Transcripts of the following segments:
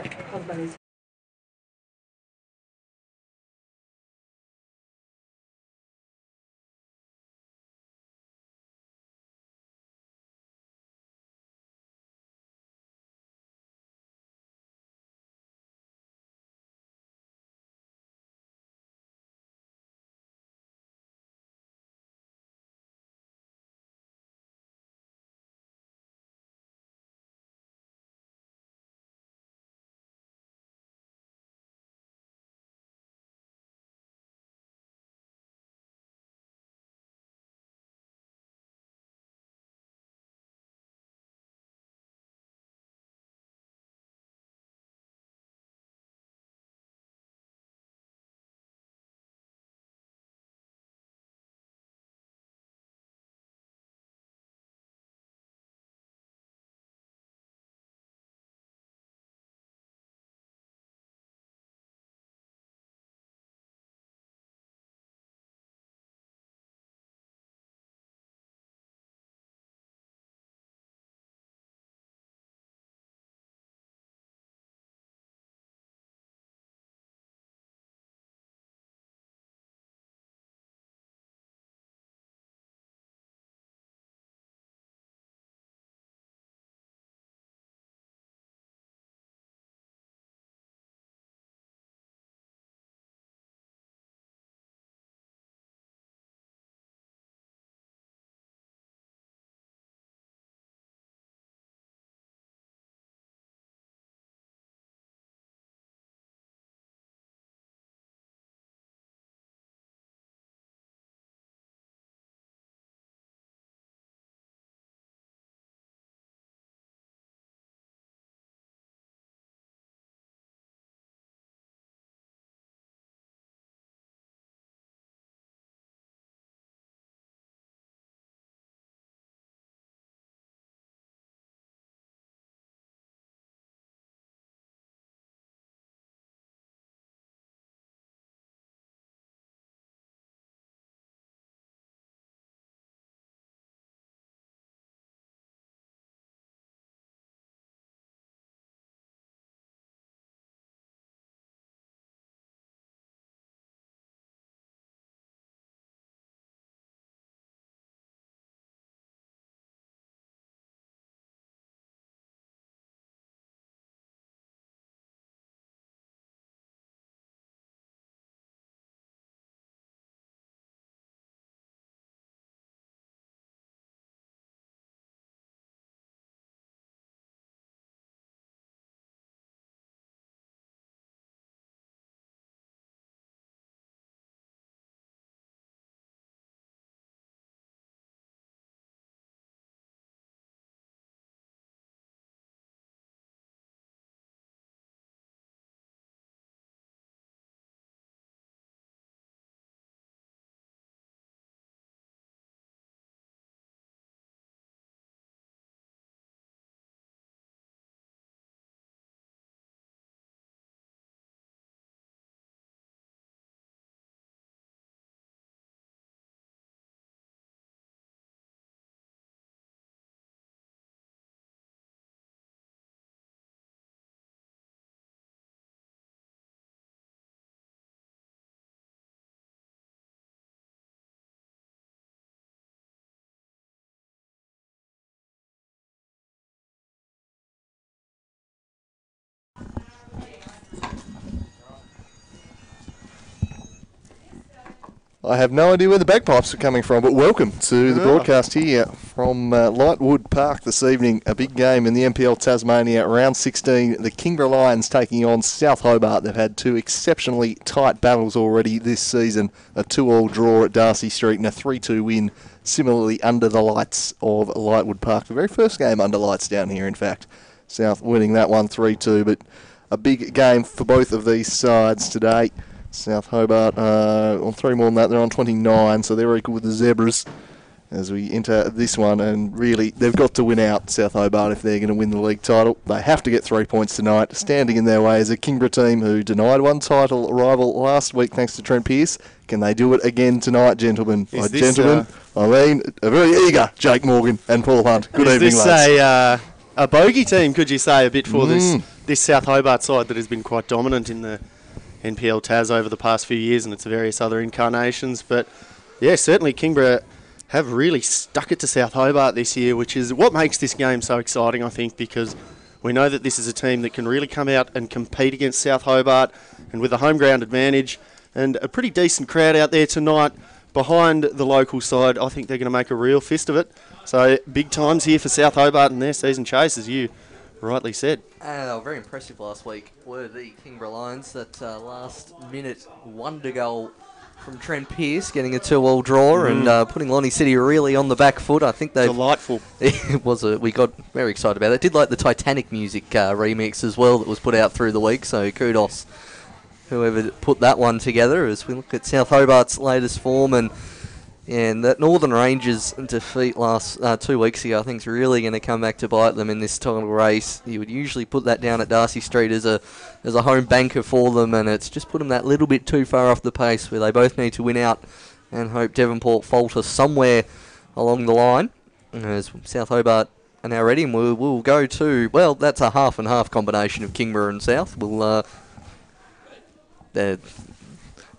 husband is I have no idea where the bagpipes are coming from, but welcome to the broadcast here from Lightwood Park this evening. A big game in the NPL Tasmania, round 16. The Kingborough Lions taking on South Hobart. They've had two exceptionally tight battles already this season. A 2-all draw at Darcy Street and a 3-2 win, similarly under the lights of Lightwood Park. The very first game under lights down here, in fact. South winning that one 3-2, but a big game for both of these sides today. South Hobart on 3 more than that. They're on 29, so they're equal with the Zebras as we enter this one. And really, they've got to win out, South Hobart, if they're going to win the league title. They have to get 3 points tonight. Standing in their way is a Kingborough team who denied one title rival last week thanks to Trent Pearce. Can they do it again tonight, gentlemen? I mean, a very eager Jake Morgan and Paul Hunt. Good evening, lads. Is this a bogey team, could you say, a bit for this this South Hobart side that has been quite dominant in the NPL Tas over the past few years and its various other incarnations. But yeah, certainly Kingborough have really stuck it to South Hobart this year, which is what makes this game so exciting, I think, because we know that this is a team that can really come out and compete against South Hobart, and with a home ground advantage and a pretty decent crowd out there tonight behind the local side, I think they're going to make a real fist of it. So big times here for South Hobart and their season chase, as you rightly said. They were very impressive last week, were the Kingborough Lions. That last minute wonder goal from Trent Pearce, getting a 2-all draw and putting Lonnie City really on the back foot. I think they delightful. It was. We got very excited about it. Did like the Titanic music remix as well that was put out through the week. So kudos whoever put that one together. As we look at South Hobart's latest form and that Northern Rangers defeat last 2 weeks ago, I think is really going to come back to bite them in this title race. You would usually put that down at Darcy Street as a home banker for them, and it's just put them that little bit too far off the pace where they both need to win out and hope Devonport falter somewhere along the line. As South Hobart are now ready, and we'll go to, well, that's a half and half combination of Kingborough and South. We'll the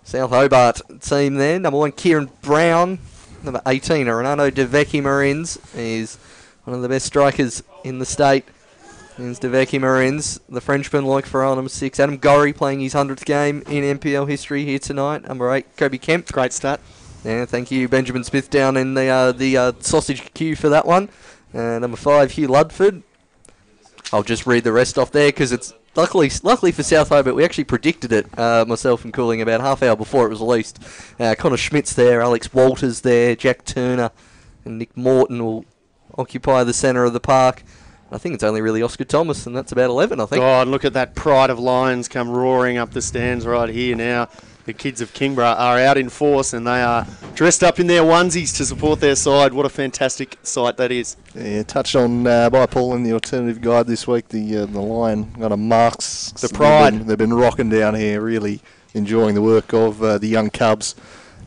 South Hobart team there. Number 1, Kieran Brown. Number 18, Renato DeVecchi Marins. He's one of the best strikers in the state. Here's DeVecchi Marins. The Frenchman, like for number 6. Adam Gorry playing his 100th game in NPL history here tonight. Number 8, Kobe Kemp. Great start. Yeah, thank you. Benjamin Smith down in the sausage queue for that one. Number 5, Hugh Ludford. I'll just read the rest off there because it's luckily for South Hobart, we actually predicted it, myself and Cooling, about half hour before it was released. Connor Schmidt's there, Alex Walters there, Jack Turner and Nick Morton will occupy the centre of the park. I think it's only really Oscar Thomas, and that's about 11, I think. Oh, and look at that pride of Lions come roaring up the stands right here now. The kids of Kingborough are out in force, and they are dressed up in their onesies to support their side. What a fantastic sight that is. Yeah, touched on by Paul in the alternative guide this week. The Lion got a marks. The pride. They've been rocking down here, really enjoying the work of the young Cubs,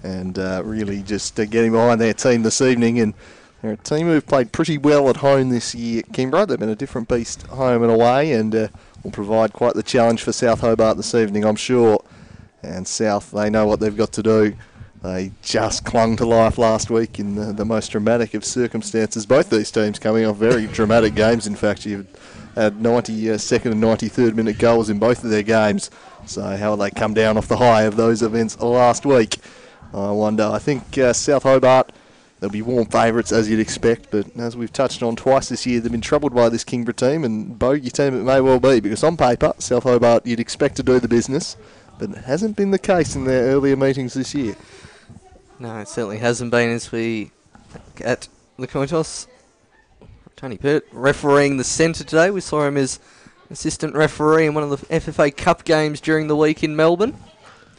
and really just getting behind their team this evening. And they're a team who've played pretty well at home this year, Kingborough. They've been a different beast home and away, and will provide quite the challenge for South Hobart this evening, I'm sure. And South, they know what they've got to do. They just clung to life last week in the most dramatic of circumstances. Both these teams coming off very dramatic games. In fact, you've had 92nd and 93rd minute goals in both of their games. So how will they come down off the high of those events last week? I wonder. I think South Hobart, they'll be warm favourites as you'd expect, but as we've touched on twice this year, they've been troubled by this Kingborough team, and bogey team it may well be, because on paper, South Hobart, you'd expect to do the business, but it hasn't been the case in their earlier meetings this year. No, it certainly hasn't been. As we look at the coin toss, Tony Pert refereeing the centre today. We saw him as assistant referee in one of the FFA Cup games during the week in Melbourne.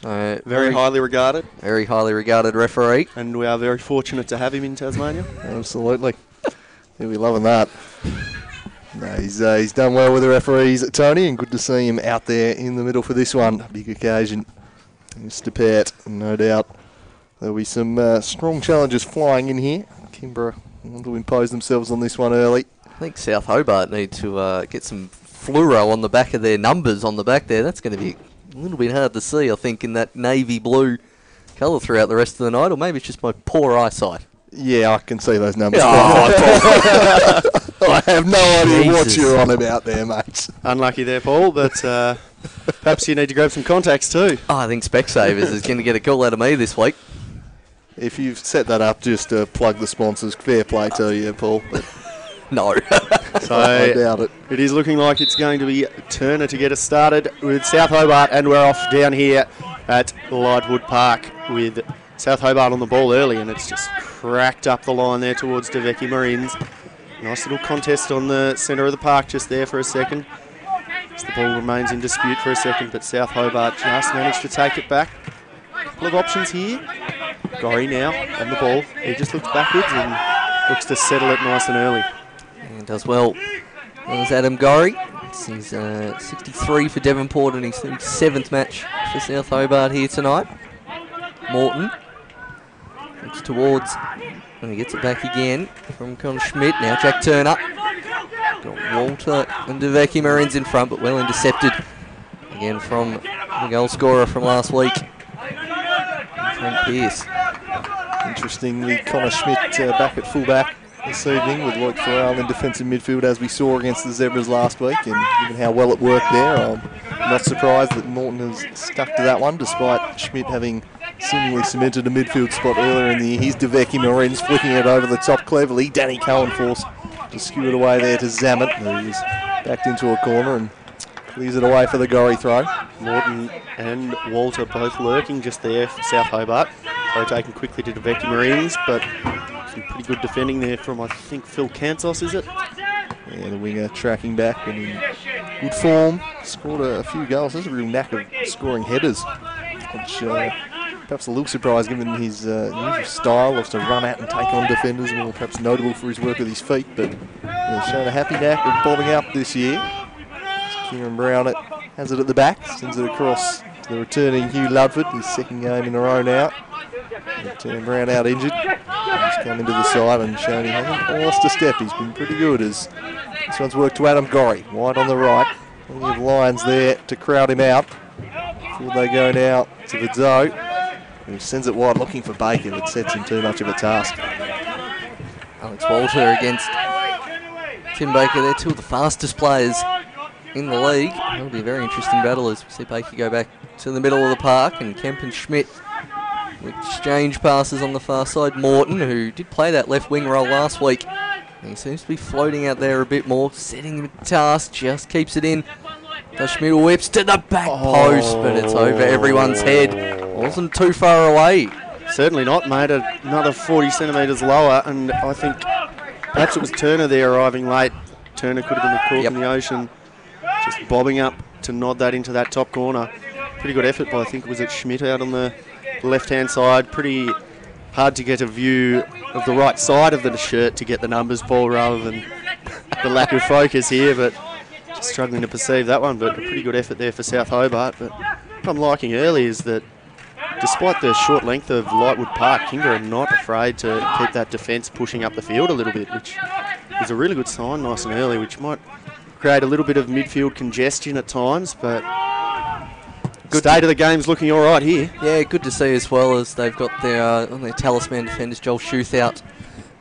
Very highly regarded. Very highly regarded referee. And we are very fortunate to have him in Tasmania. Absolutely. He'll be loving that. No, he's done well with the referees, Tony, and good to see him out there in the middle for this one. Big occasion. Mr. Pert, no doubt. There'll be some strong challenges flying in here. Kingborough want to impose themselves on this one early. I think South Hobart need to get some fluoro on the back of their numbers on the back there. That's going to be a little bit hard to see, I think, in that navy blue colour throughout the rest of the night, or maybe it's just my poor eyesight. Yeah, I can see those numbers. I have no idea what you're on about there, mate. Unlucky there, Paul, but perhaps you need to grab some contacts too. Oh, I think Specsavers is going to get a call out of me this week. If you've set that up just to plug the sponsors, fair play to you, Paul. But no. So I doubt it. It is looking like it's going to be Turner to get us started with South Hobart, and we're off down here at Lightwood Park with South Hobart on the ball early, and it's just cracked up the line there towards DeVecchi Marines. Nice little contest on the centre of the park just there for a second. As the ball remains in dispute for a second, but South Hobart just managed to take it back. A couple of options here. Gorry now on the ball. He just looks backwards and looks to settle it nice and early. And does well. There's Adam Gorry. It's his 63 for Devonport and his 7th match for South Hobart here tonight. Morton looks towards, and he gets it back again from Connor Schmidt. Now Jack Turner. Got Walter and DeVecchi Marines in front, but well intercepted. Again from the goal scorer from last week, Frank Pearce. Interestingly, Connor Schmidt back at fullback this evening with Lloyd Farrell in defensive midfield, as we saw against the Zebras last week, and given how well it worked there, I'm not surprised that Morton has stuck to that one, despite Schmidt having seemingly cemented a midfield spot earlier in the year. Here's DeVecchi Marines flicking it over the top cleverly. Danny Cohen forced to skew it away there to Zammit, who is backed into a corner and clears it away for the Gorrie throw. Morton and Walter both lurking just there for South Hobart. So taken quickly to DeVecchi Marines, but some pretty good defending there from, I think, Phil Kantos, is it? Yeah, the winger tracking back and in good form. Scored a few goals. There's a real knack of scoring headers, which perhaps a little surprise given his usual style of to run at and take on defenders, more perhaps notable for his work with his feet, but showing a happy knack of bobbing up this year. Kieran Brown has it at the back, sends it across to the returning Hugh Ludford, his second game in a row now. Kieran Brown out injured. He's come into the side and shown he hasn't lost a step. He's been pretty good as this one's worked to Adam Gorrie. Wide on the right. Plenty of Lions there to crowd him out. Before they go now to Vidot, who sends it wide looking for Baker, but sets him too much of a task. Alex Walter against Tim Baker. They're two of the fastest players in the league. That'll be a very interesting battle as we see Baker go back to the middle of the park, and Kemp and Schmidt exchange passes on the far side. Morton, who did play that left wing role last week, he seems to be floating out there a bit more, setting the task, just keeps it in. Schmidt whips to the back post, but it's over everyone's head. Wasn't too far away. Certainly not, made another 40 centimetres lower, and I think perhaps it was Turner there arriving late. Turner could have been the cork in the ocean, just bobbing up to nod that into that top corner. Pretty good effort by, I think, was it Schmidt out on the left-hand side. Pretty hard to get a view of the right side of the shirt to get the numbers, Paul, rather than the lack of focus here, but just struggling to perceive that one. But a pretty good effort there for South Hobart. But what I'm liking early is that despite the short length of Lightwood Park, Kingborough are not afraid to keep that defence pushing up the field a little bit, which is a really good sign nice and early, which might create a little bit of midfield congestion at times, but good state of the game's looking all right here. Yeah, good to see as well, as they've got their talisman defenders, Joel Schuth, out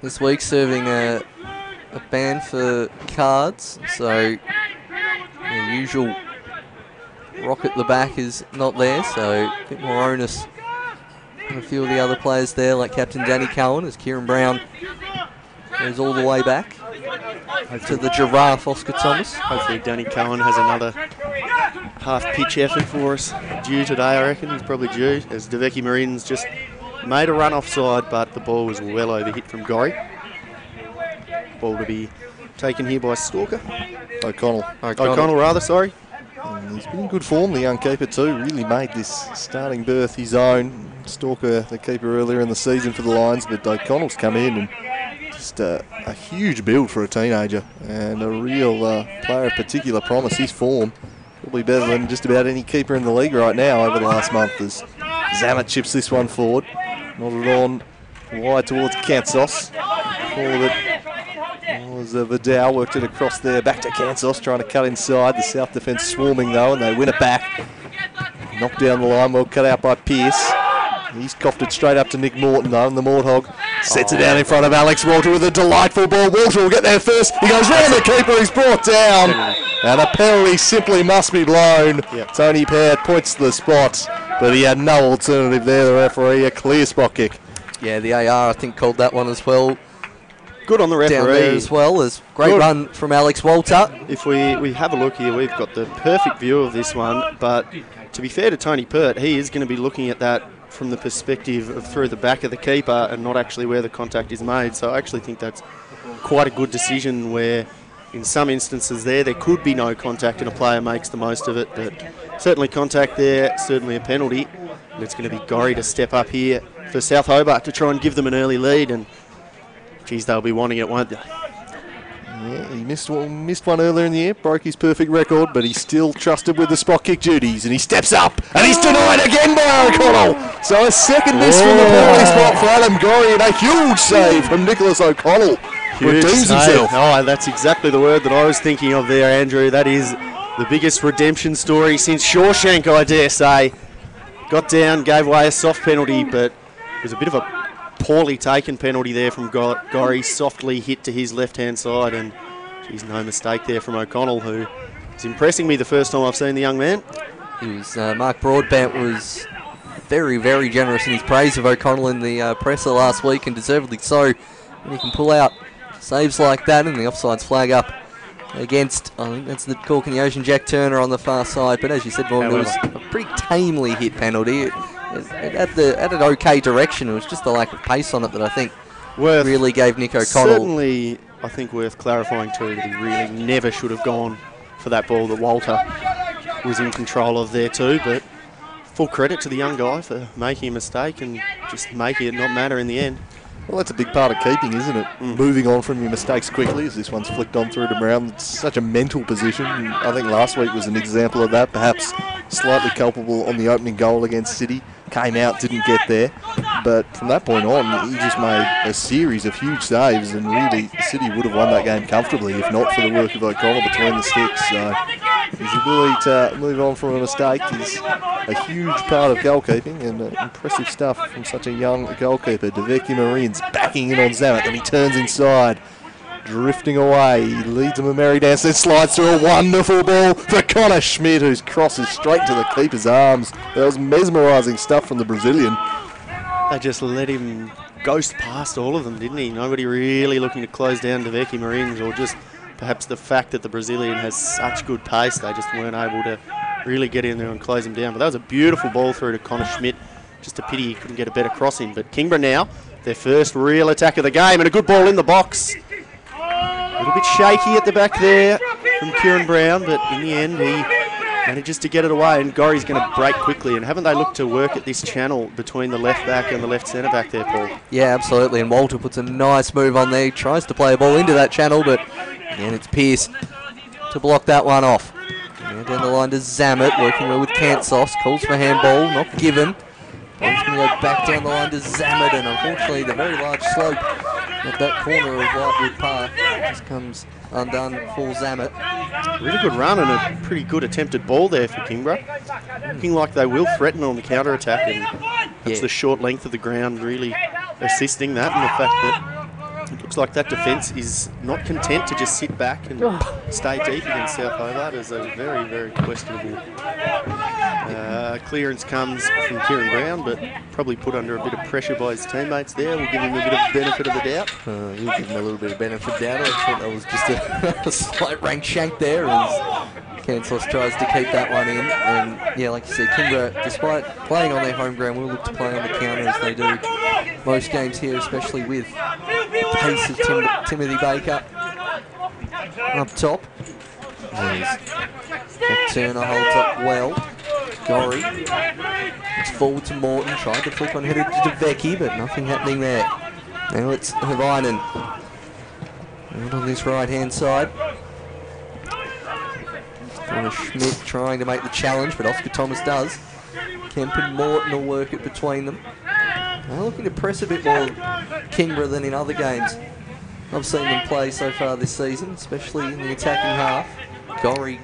this week, serving a ban for cards. So the usual rock at the back is not there, so a bit more onus on a few of the other players there, like Captain Danny Cowan, as Kieran Brown goes all the way back to the giraffe, Oscar Thomas. Hopefully Danny Cowan has another half-pitch effort for us due today, I reckon. He's probably due, as DeVecchi Marines just made a run offside, but the ball was well overhit from Gorrie. Ball to be taken here by Stalker. O'Connell rather, sorry. And he's been in good form, the young keeper too. Really made this starting berth his own. Stalker, the keeper earlier in the season for the Lions, but O'Connell's come in and just a huge build for a teenager and a real player of particular promise. His form probably better than just about any keeper in the league right now over the last month, as Zammit chips this one forward. Nodded on wide towards Kansos. All of it was Vidal, worked it across there, back to Kansos, trying to cut inside. The South defence swarming though, and they win it back. Knocked down the line, well cut out by Pearce. He's coughed it straight up to Nick Morton though, and the Morthog sets it down in front of Alex Walter with a delightful ball. Walter will get there first. He goes round the keeper, he's brought down. And a penalty simply must be blown. Yep. Tony Paird points to the spot, but he had no alternative there, the referee. A clear spot kick. Yeah, the AR I think called that one as well. Good on the referee. Down there as well, as great run from Alex Walter. If we have a look here, we've got the perfect view of this one, but to be fair to Tony Pert, he is going to be looking at that from the perspective of through the back of the keeper and not actually where the contact is made. So I actually think that's quite a good decision, where in some instances there could be no contact and a player makes the most of it, but certainly contact there, certainly a penalty. And it's going to be Gorrie to step up here for South Hobart to try and give them an early lead, and geez, they'll be wanting it, won't they? Yeah, he missed one earlier in the year, broke his perfect record, but he's still trusted with the spot kick duties, and he steps up, and he's denied again by O'Connell. So a second miss from the penalty spot for Adam Gorrie, and a huge save from Nicholas O'Connell. redeems save. himself. Oh, that's exactly the word that I was thinking of there, Andrew. That is the biggest redemption story since Shawshank, I dare say. Got down, gave away a soft penalty, but it was a bit of a poorly taken penalty there from Gorry. Softly hit to his left-hand side, and geez, no mistake there from O'Connell, who is impressing me the first time I've seen the young man. He was, Mark Broadbent was very, very generous in his praise of O'Connell in the presser last week, and deservedly so. And he can pull out saves like that, and the offsides flag up against, I think that's the Cork in the Ocean, Jack Turner on the far side. But as you said, Vaughan, it was a pretty tamely hit penalty. It had an okay direction. It was just the lack of pace on it that I think really gave Nick O'Connell. Certainly, I think worth clarifying too that he really never should have gone for that ball that Walter was in control of there too. But full credit to the young guy for making a mistake and just making it not matter in the end. Well, that's a big part of keeping, isn't it? Moving on from your mistakes quickly, as this one's flicked on through to Brown. It's such a mental position. And I think last week was an example of that, perhaps slightly culpable on the opening goal against City. Came out, didn't get there. But from that point on, he just made a series of huge saves, and really City would have won that game comfortably if not for the work of O'Connell between the sticks. So his ability to move on from a mistake is a huge part of goalkeeping, and impressive stuff from such a young goalkeeper. Deveki Marines backing in on Zamet, and he turns inside, drifting away. He leads him a merry dance, then slides through a wonderful ball for Connor Schmidt, who crosses straight to the keeper's arms. That was mesmerising stuff from the Brazilian. They just let him ghost past all of them, didn't he? Nobody really looking to close down Deveki Marines, or just perhaps the fact that the Brazilian has such good pace, they just weren't able to really get in there and close him down. But that was a beautiful ball through to Connor Schmidt. Just a pity he couldn't get a better crossing. But Kingborough now, their first real attack of the game, and a good ball in the box. A little bit shaky at the back there from Kieran Brown, but in the end he manages to get it away, and Gorry's going to break quickly. And haven't they looked to work at this channel between the left back and the left centre back there, Paul? Yeah, absolutely. And Walter puts a nice move on there. He tries to play a ball into that channel, but again, it's Pearce to block that one off. Now down the line to Zamet, working well with Kansos. Calls for handball, not given. Ball's going to go back down the line to Zamet, and unfortunately the very large slope at that corner of Lightwood Park just comes undone for Zamet. Really good run and a pretty good attempted ball there for Kingborough. Looking like they will threaten on the counter-attack, and that's the short length of the ground really assisting that, and the fact that it looks like that defence is not content to just sit back and stay deep against South Hobart is a very, very questionable clearance comes from Kieran Brown, but probably put under a bit of pressure by his teammates there. We'll give him a bit of benefit of the doubt. You'll give him a little bit of benefit of the doubt. I thought that was just a slight rank shank there as Kansos tries to keep that one in. And yeah, like you said, Kingborough, despite playing on their home ground, will look to play on the counter as they do most games here, especially with the pace of Timothy Baker up top. Turner holds up well. Gorry. It's forward to Morton. Tried to flick on headed to Deveki, but nothing happening there. Now it's Havainen. Out on this right hand side. Connor Schmidt trying to make the challenge, but Oscar Thomas does. Kemp and Morton will work it between them. They're looking to press a bit more Kingborough than in other games I've seen them play so far this season, especially in the attacking half. Gorry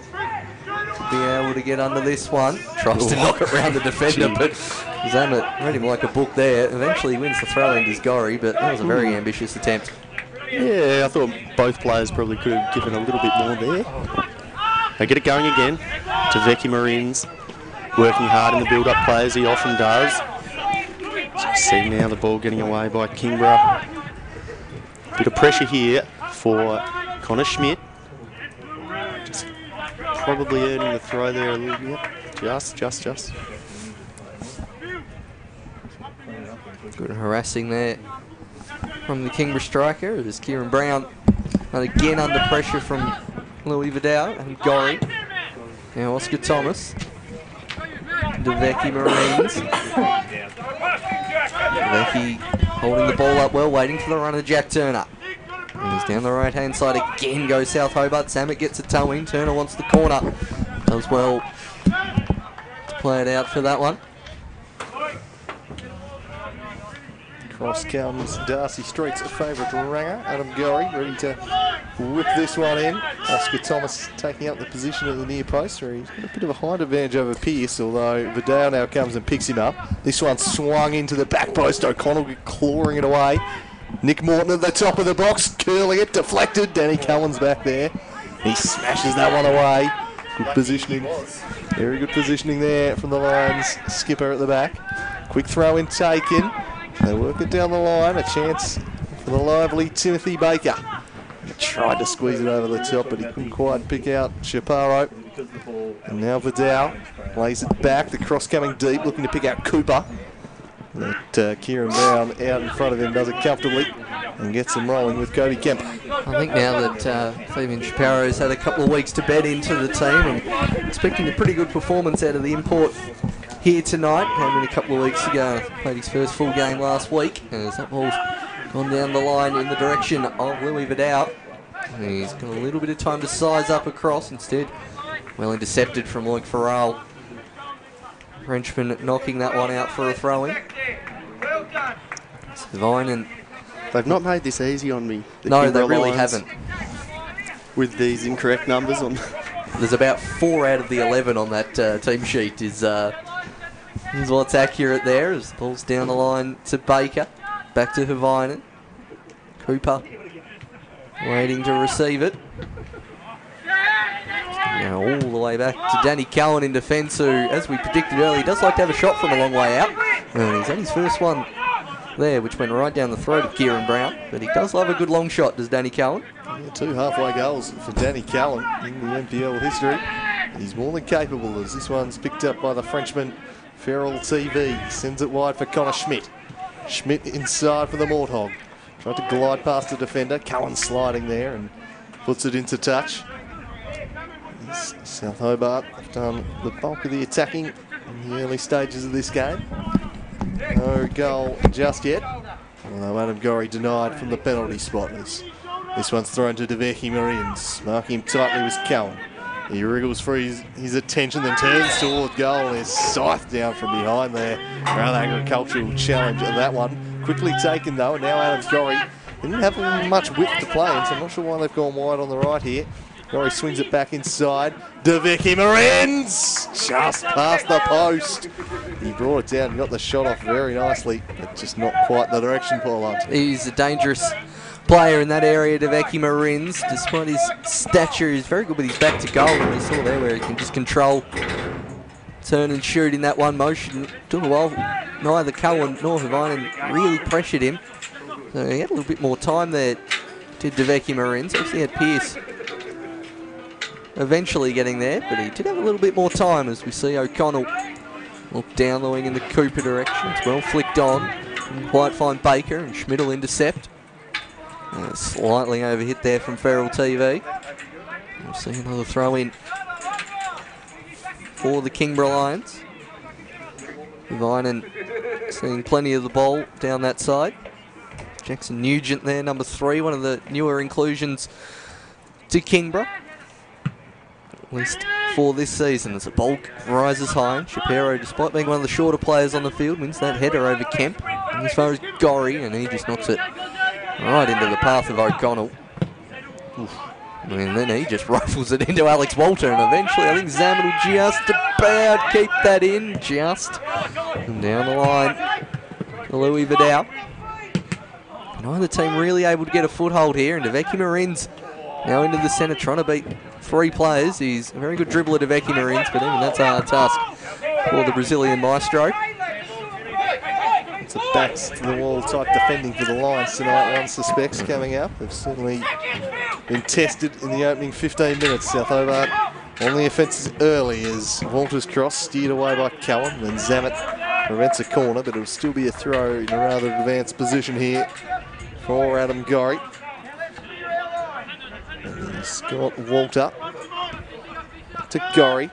to be able to get under this one. Tries to knock it round the defender, but Zamet read him like a book there. Eventually wins the throw-in to Gorry, but that was a very ambitious attempt. Yeah, I thought both players probably could have given a little bit more there. They get it going again to Deveki Marines, working hard in the build-up play as he often does. So you see now the ball getting away by Kingborough. Bit of pressure here for Connor Schmidt. Just probably earning the throw there a little bit. Just. Good harassing there from the Kingborough striker as Kieran Brown, and again under pressure from Louis Vidal and Gorry. Now Oscar Thomas. Deveki Marines. Deveki holding the ball up well, waiting for the run of Jack Turner. And he's down the right hand side again, goes South Hobart. Zamet gets a toe in. Turner wants the corner. Does well to play it out for that one. Cross comes Darcy Street's favourite ranger, Adam Gorey, ready to whip this one in. Oscar Thomas taking up the position at the near post, where he's got a bit of a height advantage over Pearce, although Vidal now comes and picks him up. This one swung into the back post, O'Connell clawing it away. Nick Morton at the top of the box, curling it, deflected. Danny Cullen's back there. He smashes that one away. Good positioning. Very good positioning there from the Lions skipper at the back. Quick throw in taken. They work it down the line. A chance for the lively Timothy Baker. He tried to squeeze it over the top, but he couldn't quite pick out Chaparro. And now Vidal lays it back. The cross coming deep, looking to pick out Cooper. But Kieran Brown out in front of him does it comfortably and gets him rolling with Cody Kemp. I think now that Fabian Chaparro's had a couple of weeks to bed into the team and expecting a pretty good performance out of the import here tonight. Came in a couple of weeks ago, played his first full game last week, as that ball's gone down the line in the direction of Louis Vidal. He's got a little bit of time to size up across, instead well intercepted from Luke Farrell. Frenchman knocking that one out for a throw-in. Vine. They've not made this easy on me. No, they really haven't. With these incorrect numbers on. There's about 4 out of the 11 on that team sheet is what's accurate there. As the ball's down the line to Baker. Back to Havinen. Cooper waiting to receive it. Now all the way back to Danny Cowan in defence, who, as we predicted earlier, does like to have a shot from a long way out. And he's had his first one there, which went right down the throat of Kieran Brown. But he does love a good long shot, does Danny Cowan. Yeah, 2 halfway goals for Danny Cowan in the NPL history. He's more than capable, as this one's picked up by the Frenchman, Feral TV. Sends it wide for Connor Schmidt. Schmidt inside for the Morthog. Tried to glide past the defender. Cowan sliding there and puts it into touch. South Hobart have done the bulk of the attacking in the early stages of this game. No goal just yet, although Adam Gorey denied from the penalty spot. This one's thrown to Deveki Marines. Marking him tightly was Cowan. He wriggles for his attention, then turns toward goal and is scythed down from behind there. Rather agricultural challenge at that one. Quickly taken though, and now Adam Gorey didn't have much width to play in, so I'm not sure why they've gone wide on the right here. Gorey swings it back inside. Deveki Marines! Just past the post. He brought it down and got the shot off very nicely, but just not quite the direction Paul Hunt. He's a dangerous player in that area, Deveki Marines. Despite his stature, he's very good with his back to goal. And we saw there where he can just control, turn and shoot in that one motion. Took a while. Neither Cowan nor Havinen really pressured him. So he had a little bit more time there, did Deveki Marines. Obviously had Pearce eventually getting there, but he did have a little bit more time, as we see O'Connell look down the wing in the Cooper direction. It's well flicked on. Couldn't quite find Baker, and Schmidt will intercept. Slightly overhit there from Feral TV. We'll see another throw in for the Kingborough Lions. Vinen seeing plenty of the ball down that side. Jackson Nugent there, number 3, one of the newer inclusions to Kingborough, at least for this season, as the ball rises high. Shapiro, despite being one of the shorter players on the field, wins that header over Kemp. And as far as Gorey, and he just knocks it right into the path of O'Connell. And then he just rifles it into Alex Walter, and eventually I think Zaman will just about keep that in, just. And down the line to Louis Vidal. Neither team really able to get a foothold here, and Deveki Marines now into the centre, trying to beat 3 players. He's a very good dribbler, Deveki Marines, but even that's a hard task for the Brazilian maestro. It's a backs to the wall type defending for the Lions tonight. One suspects coming up. They've certainly been tested in the opening 15 minutes. South Hobart on the offences early as Walter's cross steered away by Cowan. Then Zammit prevents a corner, but it'll still be a throw in a rather advanced position here for Adam Gorey. And he's got Walter. Back to Gorey.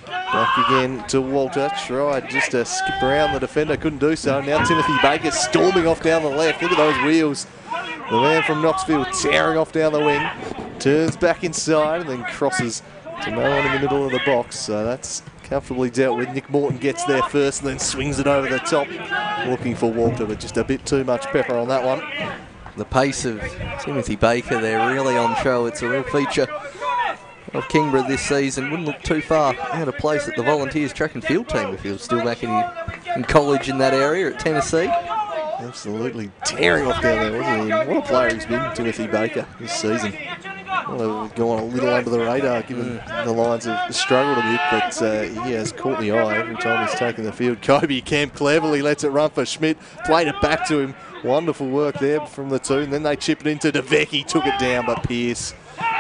Back again to Walter. Tried just to skip around the defender, couldn't do so. Now Timothy Baker storming off down the left. Look at those wheels. The man from Knoxville tearing off down the wing. Turns back inside and then crosses to no one in the middle of the box. So that's comfortably dealt with. Nick Morton gets there first and then swings it over the top. Looking for Walter, but just a bit too much pepper on that one. The pace of Timothy Baker there really on show. It's a real feature of Kingborough this season. Wouldn't look too far out of place at the Volunteers track and field team if he was still back in college in that area at Tennessee. Absolutely tearing off down there, wasn't he? What a player he's been, Timothy Baker, this season. Well, they've gone a little under the radar given the Lions have struggled a bit, but he has caught the eye every time he's taken the field. Kobe Kemp cleverly lets it run for Schmidt, played it back to him. Wonderful work there from the two, and then they chip it into DeVecchi, took it down, but Pearce,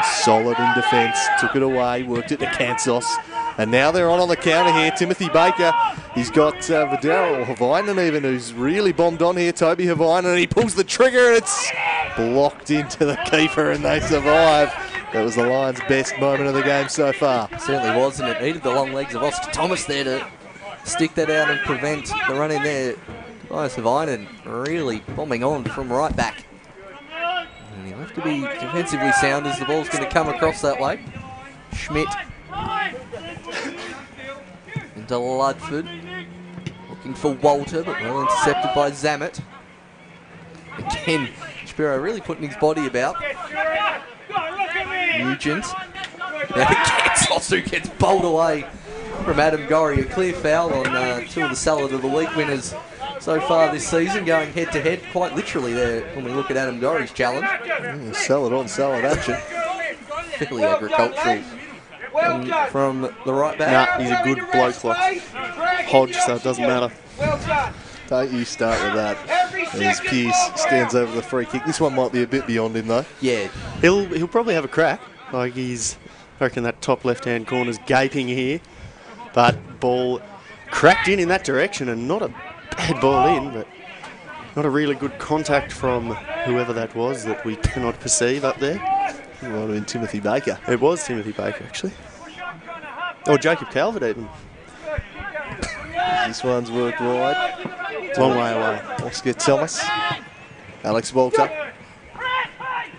solid in defence, took it away, worked it to Kansos. And now they're on the counter here. Timothy Baker, he's got Vidal, or Havainen even, who's really bombed on here. Toby Havainen, and he pulls the trigger and it's blocked into the keeper and they survive. That was the Lions' best moment of the game so far. Certainly was, and it needed the long legs of Oscar Thomas there to stick that out and prevent the run in there. Tobias Havainen really bombing on from right back. And he'll have to be defensively sound as the ball's going to come across that way. Schmidt into Ludford, looking for Walter, but well intercepted by Zammit. Again, Spiro really putting his body about. Nugent. Now Kansos, who gets bowled away from Adam Gorry. A clear foul on two of the Salad of the Week winners so far this season, going head to head, quite literally there when we look at Adam Gorry's challenge. Salad on salad action. Fairly agricultural from the right back. Nah, he's a good bloke like Hodge, so it doesn't matter. Don't you start with that. As Pearce stands over the free kick. This one might be a bit beyond him though. Yeah. He'll probably have a crack. Like I reckon that top left-hand corner's gaping here. But ball cracked in that direction, and not a bad ball in, but not a really good contact from whoever that was that we cannot perceive up there. It might have been Timothy Baker. It was Timothy Baker, actually. Or Jacob Calvert even. This one's worked wide. Long way away. Oscar Thomas. Alex Walter.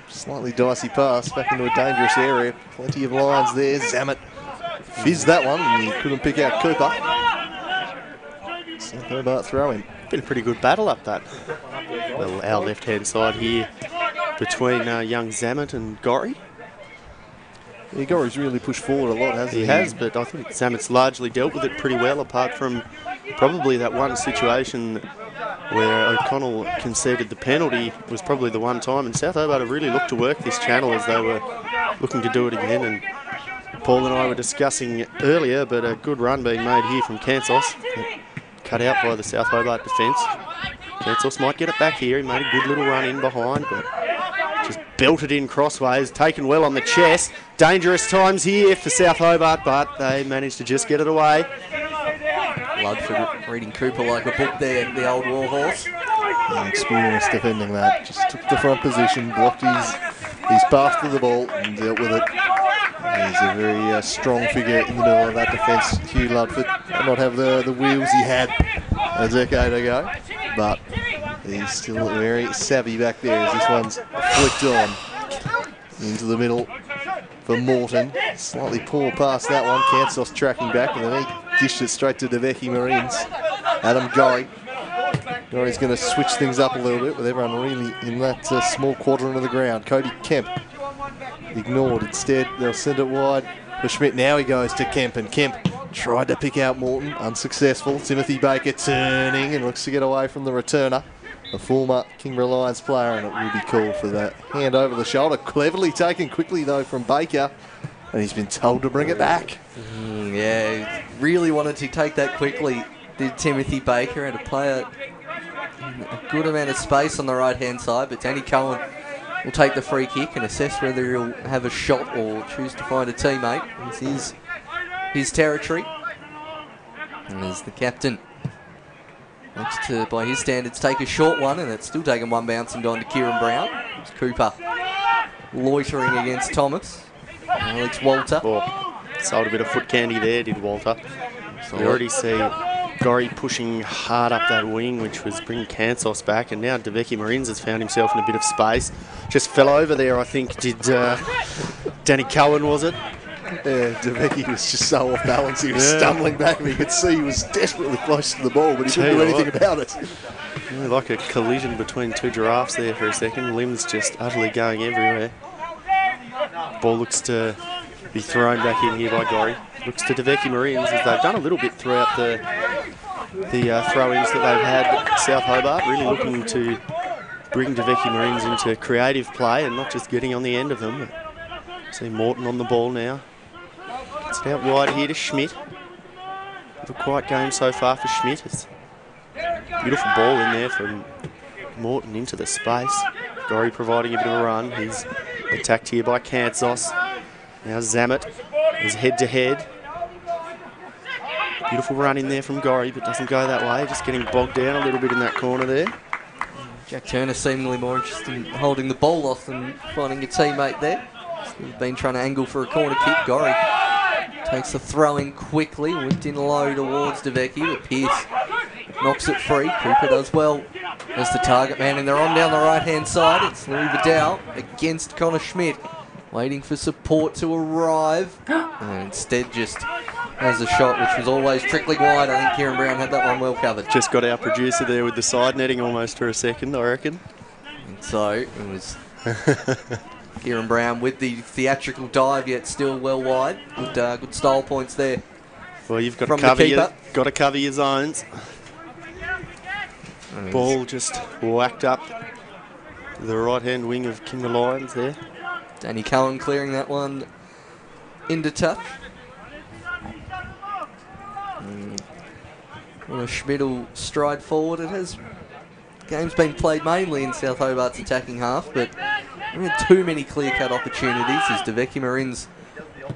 Slightly dicey pass back into a dangerous area. Plenty of lines there. Zammit fizzed that one, and he couldn't pick out Cooper. So Hobart throwing. Been a pretty good battle up that. Well, our left-hand side here between young Zammit and Gorry. Yeah, Gorry's really pushed forward a lot, hasn't he? He has, but I think Zammit's largely dealt with it pretty well, apart from probably that one situation where O'Connell conceded the penalty was probably the one time, and South Hobart have really looked to work this channel as they were looking to do it again. And Paul and I were discussing earlier, but a good run being made here from Kansos, cut out by the South Hobart defence. Kansos might get it back here. He made a good little run in behind, but just belted in crossways, taken well on the chest. Dangerous times here for South Hobart, but they managed to just get it away. Ludford reading Cooper like a book there, the old warhorse. Experienced defending that. Just took the front position, blocked his path to the ball and dealt with it. He's a very strong figure in the middle of that defence, Hugh Ludford. Might not have the wheels he had a decade ago, but he's still very savvy back there as this one's flicked on into the middle for Morton. Slightly poor past that one. Kansos tracking back, and then he dished it straight to DeVecchi Marines. Adam Gorry. Gorry's going to switch things up a little bit with everyone really in that small quadrant of the ground. Cody Kemp ignored. Instead, they'll send it wide for Schmidt. Now he goes to Kemp, and Kemp tried to pick out Morton. Unsuccessful. Timothy Baker turning and looks to get away from the returner, a former Kingborough Lions player, and it will be called for that hand over the shoulder. Cleverly taken quickly, though, from Baker, and he's been told to bring it back. Yeah, really wanted to take that quickly, did Timothy Baker, and to play a good amount of space on the right-hand side, but Danny Cohen will take the free kick and assess whether he'll have a shot or choose to find a teammate. This is his territory. And there's the captain. Looks to, by his standards, take a short one, and it's still taken one bounce and gone to Kieran Brown. It's Cooper loitering against Thomas. Alex Walter. Oh, sold a bit of foot candy there, did Walter. So you already see Gorry pushing hard up that wing, which was bringing Kansos back, and now DeVecchi Marines has found himself in a bit of space. Just fell over there, I think, did Danny Cohen, was it? Yeah, DeVecchi was just so off balance. He was stumbling back, and you could see he was desperately close to the ball, but he couldn't do anything about it. Yeah, like a collision between two giraffes there for a second. Limbs just utterly going everywhere. Ball looks to be thrown back in here by Gorry. Looks to DeVecchi Marines, as they've done a little bit throughout the throw-ins that they've had at South Hobart, really looking to bring DeVecchi Marines into creative play and not just getting on the end of them. See Morton on the ball now. Gets it out wide here to Schmidt. A quiet game so far for Schmidt. It's beautiful ball in there from Morton into the space. Gorry providing a bit of a run. He's attacked here by Kansos. Now Zammit is head-to-head. Beautiful run in there from Gorry, but doesn't go that way. Just getting bogged down a little bit in that corner there. Jack Turner seemingly more interested in holding the ball off than finding a teammate there. He's been trying to angle for a corner kick. Gorry takes the throw in quickly, whipped in low towards DeVecchi, but Pearce knocks it free. Cooper does well as the target man, and they're on down the right-hand side. It's Louis Vidal against Connor Schmidt, waiting for support to arrive, and instead just has a shot which was always trickling wide. I think Kieran Brown had that one well covered. Just got our producer there with the side netting almost for a second, I reckon. And so it was Kieran Brown with the theatrical dive, yet still well wide. Good style points there. Well, you've got from to cover your zones. Ball just whacked up the right-hand wing of Kingborough Lions there. Danny Cohen clearing that one into touch. Well, Schmidt will stride forward. Game's been played mainly in South Hobart's attacking half, but we had too many clear-cut opportunities as DeVecchi Marines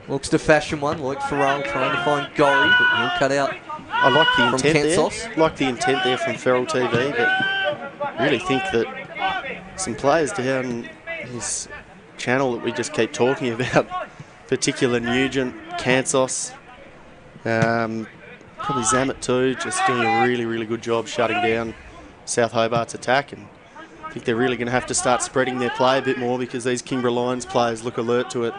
looks to fashion one, like Farrell trying to find Gorry, but he'll cut out. I like the from intent Kansos. there. Like the intent there from Feral TV, but really think that some players down his channel that we just keep talking about, particular Nugent, Kansos, probably Zammit too, just doing a really, really good job shutting down South Hobart's attack. And I think they're really going to have to start spreading their play a bit more because these Kingborough Lions players look alert to it.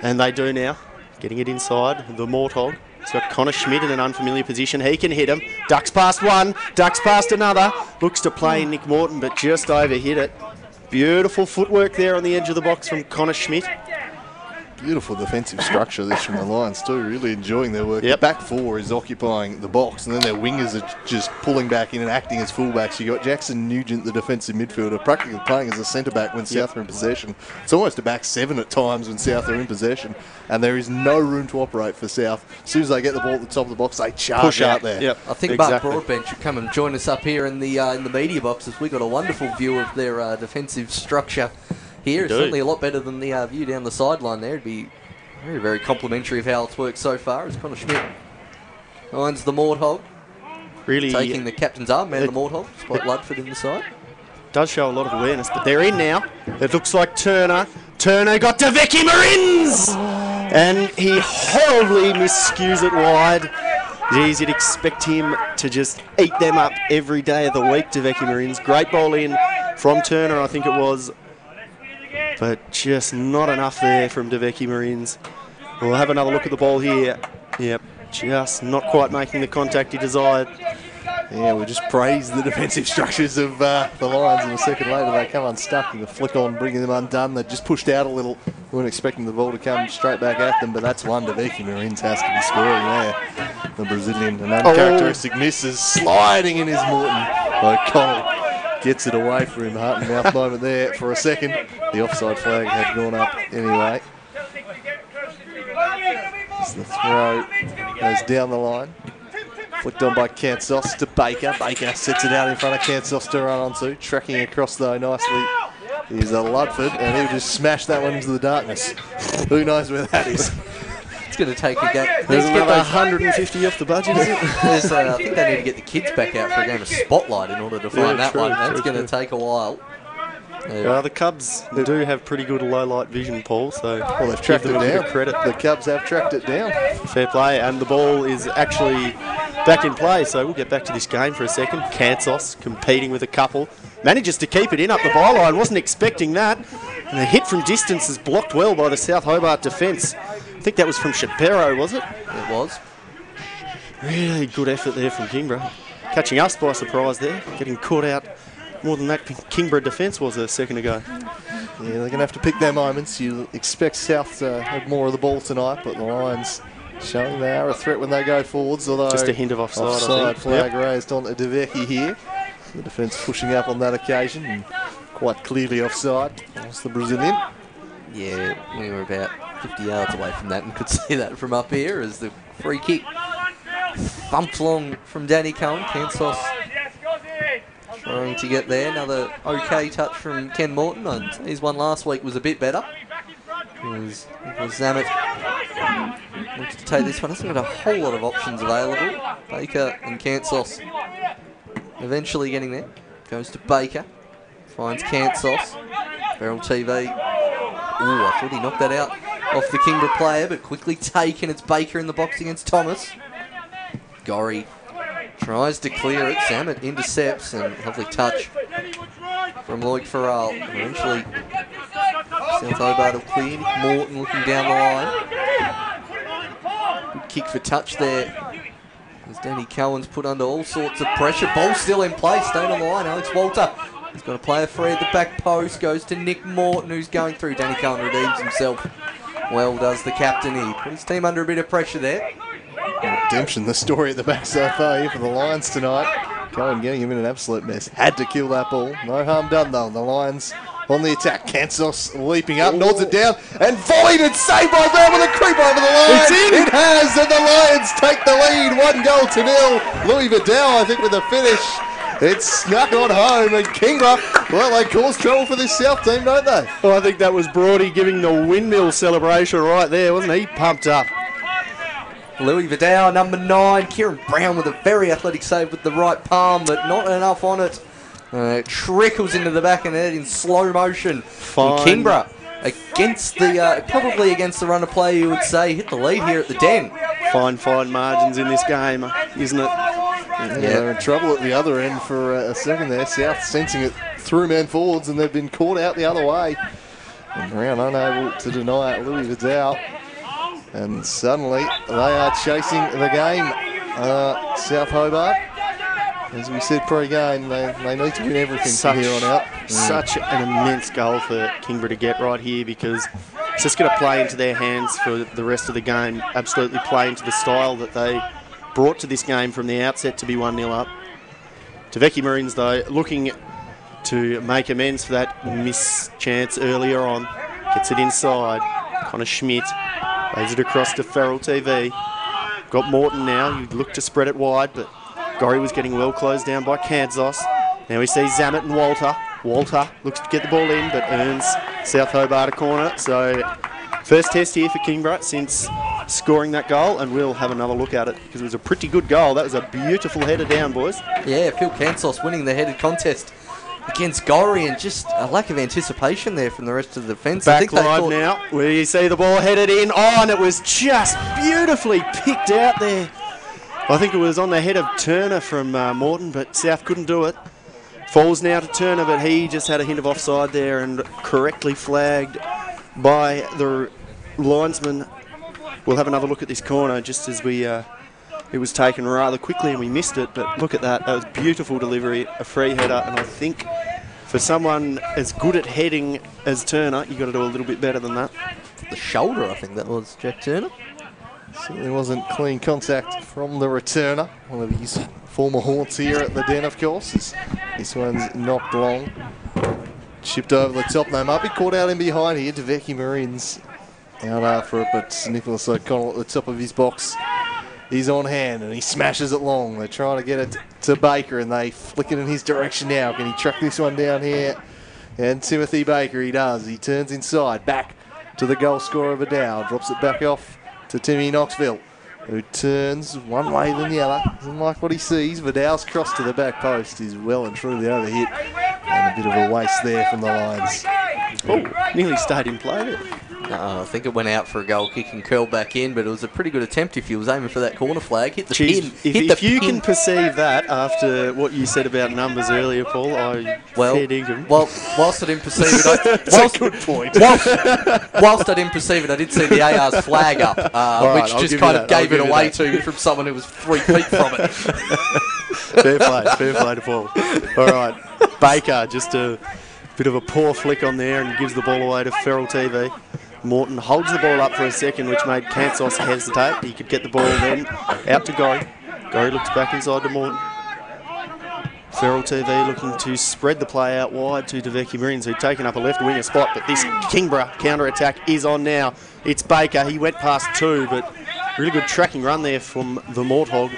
And they do now, getting it inside. The Morthog. He's got Connor Schmidt in an unfamiliar position. He can hit him. Ducks past one, ducks past another. Looks to play Nick Morton, but just overhit it. Beautiful footwork there on the edge of the box from Connor Schmidt. Beautiful defensive structure this from the Lions too, really enjoying their work. Yep. The back four is occupying the box, and then their wingers are just pulling back in and acting as fullbacks. You got Jackson Nugent, the defensive midfielder, practically playing as a centre back when South are in possession. It's almost a back seven at times when South are in possession, and there is no room to operate for South. As soon as they get the ball at the top of the box, they charge out there. Yep. I think Mark Broadbent should come and join us up here in the media boxes. We got a wonderful view of their defensive structure here. It's certainly a lot better than the view down the sideline there. It'd be very, very complimentary of how it's worked so far as Connor Schmidt finds the Morthog. Really taking the captain's arm, man, the Morthog, despite Ludford in the side. Does show a lot of awareness, but they're in now. It looks like Turner. Turner got DeVecchi Marines! And he horribly miscues it wide. Geez, you'd expect him to just eat them up every day of the week, DeVecchi Marines. Great ball in from Turner, I think it was. But just not enough there from DeVecchi Marines. We'll have another look at the ball here. Yep, just not quite making the contact he desired. Yeah, we just praise the defensive structures of the Lions, and a second later they come unstuck and the flick on, bringing them undone. They just pushed out a little. We weren't expecting the ball to come straight back at them, but that's one DeVecchi Marines has to be scoring there. The Brazilian, and uncharacteristic misses, sliding in his Morton. O'Connell gets it away from him. Heart and mouth moment there for a second. The offside flag had gone up anyway. As the throw goes down the line. Flicked on by Kansos to Baker. Baker sets it out in front of Kansos to run onto. Tracking across though nicely is a Ludford, and he'll just smash that one into the darkness. Who knows where that is? It's going to take a game. There's another 150 off the budget, is it? I think they need to get the kids back out for a game of Spotlight in order to find that one. That's going to take a while. The Cubs do have pretty good low light vision, Paul, so well, they've tracked it down. Credit. The Cubs have tracked it down. Fair play, and the ball is actually back in play, so we'll get back to this game for a second. Kansos competing with a couple. Manages to keep it in up the byline, wasn't expecting that. And the hit from distance is blocked well by the South Hobart defence. I think that was from Shapiro, was it? It was. Really good effort there from Kingborough. Catching us by surprise there. Getting caught out more than that Kingborough defence was a second ago. Yeah, they're going to have to pick their moments. You expect South to have more of the ball tonight, but the Lions showing they are a threat when they go forwards. Although just a hint of offside, I think. Flag raised on Devecchi here. The defence pushing up on that occasion and quite clearly offside. That's the Brazilian. Yeah, we were about 50 yards away from that and could see that from up here as the free kick thumped long from Danny Cohen. Kansos trying to get there. Another okay touch from Ken Morton. His one last week was a bit better. Because Zammit looks to take this one. Hasn't got a whole lot of options available. Baker and Kansos eventually getting there. Goes to Baker. Finds Kansos. Feral TV. Ooh, I thought he knocked that out off the Kingborough player, but quickly taken. It's Baker in the box against Thomas. Gorry tries to clear it. Zammit intercepts, and lovely touch from Loic Farrell. Eventually, South Hobart have cleared. Morton looking down the line. Good kick for touch there. As Danny Cohen's put under all sorts of pressure. Ball still in place. Staying on the line. Alex Walter. He's got a player free at the back post. Goes to Nick Morton, who's going through. Danny Cohen redeems himself. Well does the captain here. Put his team under a bit of pressure there. Redemption, the story at the back so far here for the Lions tonight. Cohen getting him in an absolute mess. Had to kill that ball. No harm done though. The Lions on the attack. Kansos leaping up, nods it down, and volleyed and saved by Brown with a creep over the line. It's in. It has, and the Lions take the lead. 1-0. Louis Vidal, I think, with the finish. It's snuck on home, and Kingborough, well, they cause trouble for this South team, don't they? Well, I think that was Brody giving the windmill celebration right there, wasn't he? Pumped up. Louis Vidal, number 9. Kieran Brown with a very athletic save with the right palm, but not enough on it. It trickles into the back of the net in slow motion. Fine. And Kingborough against the, probably against the run of play, you would say, hit the lead here at the Den. Fine margins in this game, isn't it? Yeah, they're in trouble at the other end for a second there. South sensing it through men forwards, and they've been caught out the other way. And Brown unable to deny it, Louis Vidal. And suddenly they are chasing the game. South Hobart, as we said pre-game, they need to win everything from here on out. Such an immense goal for Kingborough to get right here, because it's just going to play into their hands for the rest of the game. Absolutely play into the style that they brought to this game from the outset to be 1-0 up. Devecchi Marines, though, looking to make amends for that missed chance earlier on. Gets it inside. Connor Schmidt lays it across to Feral TV. Got Morton now. You'd look to spread it wide, but Gorry was getting well closed down by Kansos. Now we see Zammit and Walter. Walter looks to get the ball in, but earns South Hobart a corner. So first test here for Kingborough since scoring that goal, and we'll have another look at it because it was a pretty good goal. That was a beautiful header down, boys. Yeah, Phil Kansos winning the headed contest against Gorry, and just a lack of anticipation there from the rest of the defence. Back live now, where you see the ball headed in. Oh, and it was just beautifully picked out there. I think it was on the head of Turner from Morton, but South couldn't do it. Falls now to Turner, but he just had a hint of offside there and correctly flagged by the linesman. We'll have another look at this corner just as it was taken rather quickly and we missed it, but look at that. That was beautiful delivery, a free header, and I think for someone as good at heading as Turner, you've got to do a little bit better than that. The shoulder, I think that was Jack Turner. Certainly wasn't clean contact from the returner. One of his former haunts here at the Den, of course. This one's knocked long. Chipped over the top. They might be caught out in behind here. Devecchi Marines out after it, but Nicholas O'Connell at the top of his box. He's on hand and he smashes it long. They're trying to get it to Baker and they flick it in his direction now. Can he track this one down here? And Timothy Baker, he does. He turns inside, back to the goal scorer Vidal. Drops it back off to Timmy Knoxville, who turns one way than the other. Doesn't like what he sees. Vidal's cross to the back post is well and truly overhit. And a bit of a waste there from the Lions. Oh, nearly stayed in play there. I think it went out for a goal kick and curled back in, but it was a pretty good attempt if he was aiming for that corner flag. Hit the pin. If you can perceive that after what you said about numbers earlier, Paul, fair dinkum. Whilst I didn't perceive it, That's a good point. whilst I didn't perceive it, I did see the AR's flag up, which just kind of gave it away to me from someone who was 3 feet from it. Fair play to Paul. All right, Baker, just a bit of a poor flick on there and gives the ball away to Feral TV. Morton holds the ball up for a second, which made Kansos hesitate. He could get the ball then out to Gorry. Gorry looks back inside to Morton. Feral TV looking to spread the play out wide to Deveki Marines, who'd taken up a left winger spot, but this Kingborough counter-attack is on now. It's Baker. He went past 2, but really good tracking run there from the Morthog,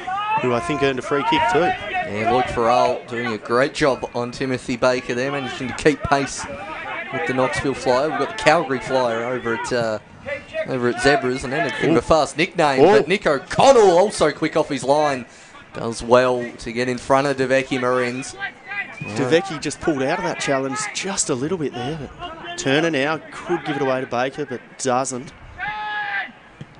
who I think earned a free kick too. Yeah, Lloyd Farrell doing a great job on Timothy Baker there, managing to keep pace with the Knoxville Flyer. We've got the Calgary Flyer over at Zebras, and then a bit of a fast nickname. But Nick O'Connell, also quick off his line, does well to get in front of Deveki Marines. Deveki just pulled out of that challenge just a little bit there. But Turner now could give it away to Baker, but doesn't.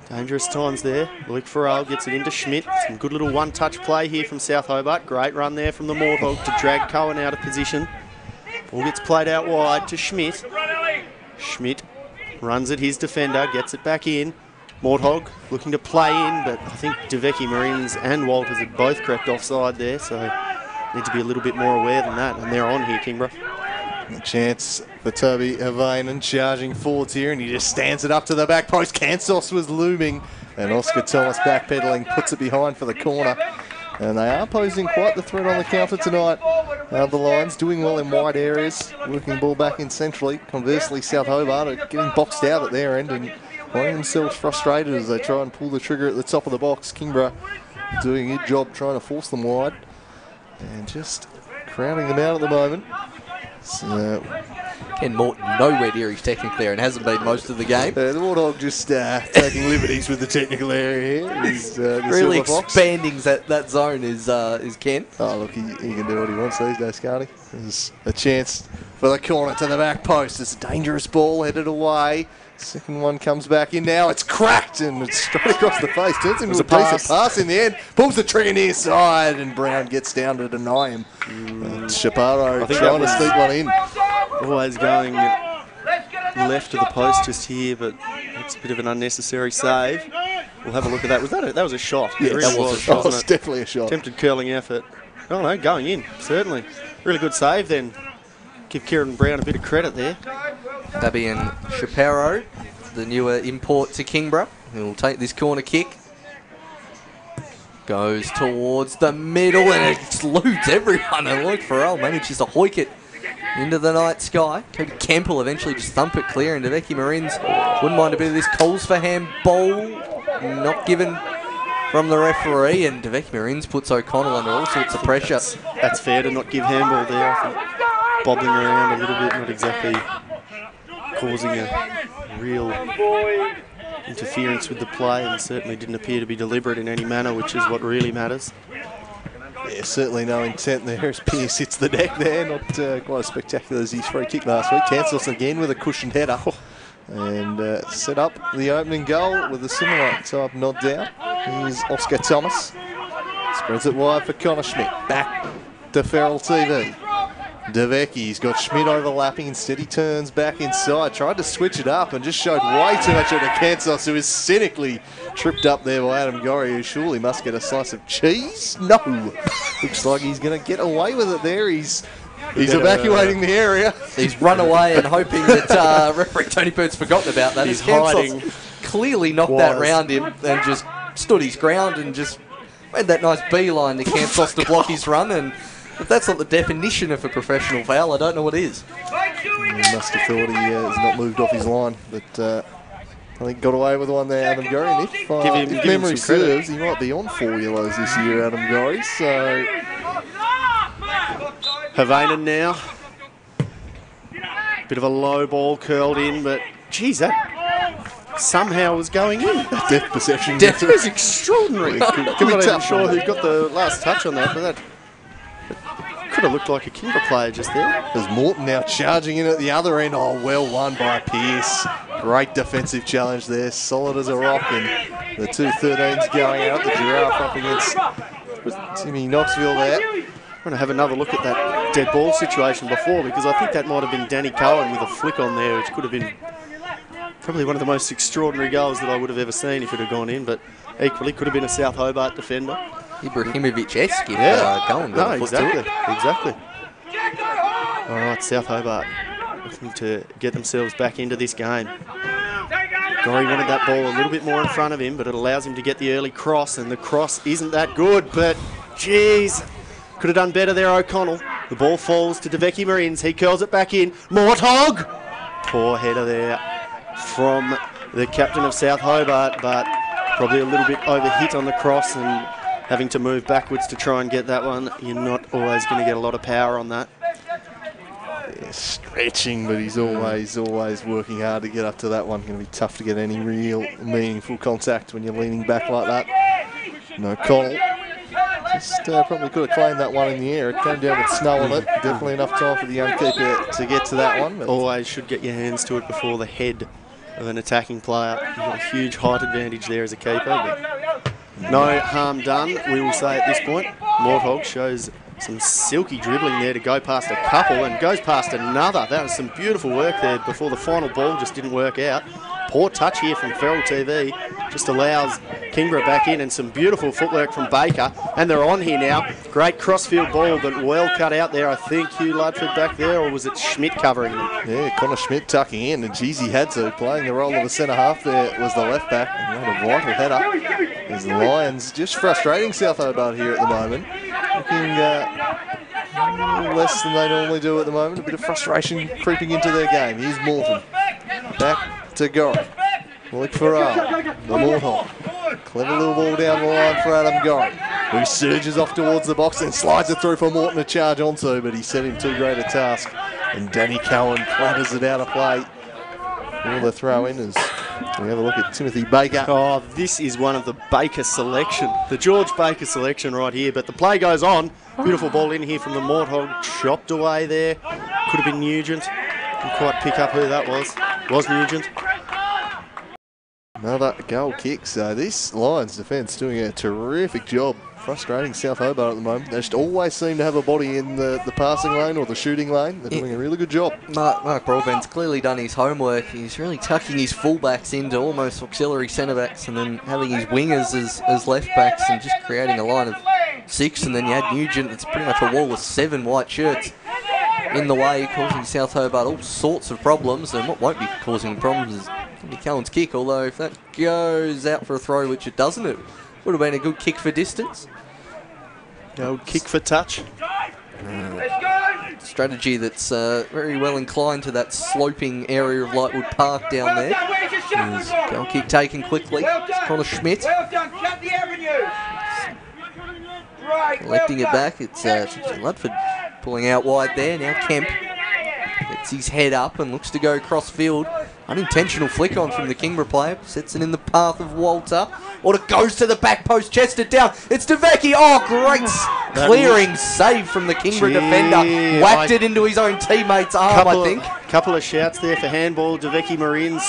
Dangerous times there. Luke Farrell gets it into Schmidt. Some good little one-touch play here from South Hobart. Great run there from the Morthog to drag Cohen out of position. Ball gets played out wide to Schmidt. Schmidt runs at his defender, gets it back in. Morthog looking to play in, but I think Deveki Marines and Walters have both crept offside there, so need to be a little bit more aware than that. And they're on here, Kingborough. A chance for Toby Havainen charging forwards here, and he just stands it up to the back post. Kansos was looming, and Oscar Thomas backpedaling, puts it behind for the corner. And they are posing quite the threat on the counter tonight. The Lions doing well in wide areas, working the ball back in centrally. Conversely, South Hobart are getting boxed out at their end and finding themselves frustrated as they try and pull the trigger at the top of the box. Kingborough doing a good job trying to force them wide and just crowding them out at the moment. So, Ken Morton nowhere near his technical area and hasn't been most of the game. The Warthog just taking liberties with the technical area here. He's, really expanding that zone is Ken. Oh, look, he can do what he wants these days, can't he? There's a chance for the corner to the back post. It's a dangerous ball headed away. Second one comes back in now. It's cracked and it's straight across the face. Turns into a decent pass in the end. Pulls the trigger near side and Brown gets down to deny him. Chaparro trying to sneak one in. Always going left of the post just here, but it's a bit of an unnecessary save. We'll have a look at that. That was a shot? Yes, it really was a shot. It's definitely a shot. Attempted curling effort. Oh no, going in, certainly. Really good save then. Give Kieran Brown a bit of credit there. Fabian Chaparro, the newer import to Kingborough. He'll take this corner kick. Goes towards the middle and it eludes everyone. And Luke Farrell manages to hoik it into the night sky. Cody Campbell eventually just thump it clear, and Deveki Marines wouldn't mind a bit of this. Calls for handball. Not given from the referee, and Deveki Marines puts O'Connell under all sorts of pressure. That's fair to not give handball there. I think bobbling around a little bit, not exactly causing a real interference with the play, and certainly didn't appear to be deliberate in any manner, which is what really matters. Yeah, certainly no intent there as Pearce hits the deck there. Not quite as spectacular as his free kick last week. Kansos again with a cushioned header. And set up the opening goal with a similar type nod down. Here's Oscar Thomas. Spreads it wide for Connor Schmidt. Back to Feral TV. Deveki's got Schmidt overlapping. Instead he turns back inside. Tried to switch it up and just showed way too much onto Kansos, who is cynically tripped up there by Adam Gorry, who surely must get a slice of cheese. No. Looks like he's going to get away with it there. He's evacuating the area. He's run away and hoping that referee Tony Bird's forgotten about that. He's hiding. Clearly knocked that round him and just stood his ground and just made that nice beeline to Kansos to block his run. And if that's not the definition of a professional foul, I don't know what is. He must have thought he has not moved off his line, but I think got away with one there, Adam Gorry. And if memory serves, he might be on 4 yellows this year, Adam Gorry. So Havainen now. Bit of a low ball curled in, but geez, that somehow was going in. Depth perception. Depth is extraordinary. Can I'm we not even tap sure who got the last touch on that, but that could have looked like a Kingborough player just there. There's Morton now charging in at the other end. Oh, well won by Pearce. Great defensive challenge there, solid as a rock, and the two 13s going out. The Giraffe up against Timmy Knoxville there. I'm going to have another look at that dead ball situation before, because I think that might have been Danny Cohen with a flick on there, which could have been probably one of the most extraordinary goals that I would have ever seen if it had gone in, but equally could have been a South Hobart defender. Ibrahimovic-esque if Cohen got a foot to it. Exactly. All right, South Hobart looking to get themselves back into this game. Gorry wanted that ball a little bit more in front of him, but it allows him to get the early cross, and the cross isn't that good, but geez, could have done better there, O'Connell. The ball falls to DeVecchi Marines. He curls it back in. Mortog! Poor header there from the captain of South Hobart, but probably a little bit overhit on the cross and having to move backwards to try and get that one. You're not always going to get a lot of power on that. Yeah, stretching, but he's always working hard to get up to that one. Going to be tough to get any real meaningful contact when you're leaning back like that. No, Connell just probably could have claimed that one in the air. It came down with snow on it. Definitely enough time for the young keeper to get to that one. Always should get your hands to it before the head of an attacking player. You've got a huge height advantage there as a keeper. But no harm done, we will say at this point. Morthog shows some silky dribbling there to go past a couple and goes past another. That was some beautiful work there before the final ball just didn't work out. Poor touch here from Feral TV. Just allows Kingborough back in, and some beautiful footwork from Baker. And they're on here now. Great crossfield ball, but well cut out there. I think Hugh Ludford back there, or was it Schmidt covering him? Yeah, Connor Schmidt tucking in, and geez, he had to. Playing the role of a centre half there was the left back. And what a vital header. As the Lions just frustrating South Hobart here at the moment. Looking less than they normally do at the moment. A bit of frustration creeping into their game. Here's Morton. Back to Gorry. Look for the Morton. Clever little ball down the line for Adam Gorry, who surges off towards the box and slides it through for Morton to charge onto, but he set him too great a task. And Danny Cohen clatters it out of play. All the throw-in as we have a look at Timothy Baker. Oh, this is one of the Baker selection, the George Baker selection right here. But the play goes on. Beautiful ball in here from the Morthog, chopped away there. Could have been Nugent. Didn't quite pick up who that was. Was Nugent. Another goal kick. So this Lions defence doing a terrific job. Frustrating South Hobart at the moment. They just always seem to have a body in the passing lane or the shooting lane. They're doing a really good job. Mark Broadbent's clearly done his homework. He's really tucking his fullbacks into almost auxiliary centre-backs and then having his wingers as left-backs and just creating a line of 6. And then you had Nugent. It's pretty much a wall of 7 white shirts in the way, causing South Hobart all sorts of problems. And what won't be causing problems is Andy Cohen's kick, although if that goes out for a throw, which it doesn't, it would have been a good kick for distance. The old kick for touch. Strategy that's very well inclined to that sloping area of Lightwood Park down there. Goal kick taken quickly. It's Connor Schmidt. Collecting it back. It's Ludford pulling out wide there. Now Kemp gets his head up and looks to go cross field. Unintentional flick on from the Kingborough player. Sets it in the path of Walter. Or it goes to the back post, chested down. It's DeVecchi. Oh, great clearing save from the Kingborough defender. Whacked it into his own teammate's arm, I think. Couple of shouts there for handball. DeVecchi Marines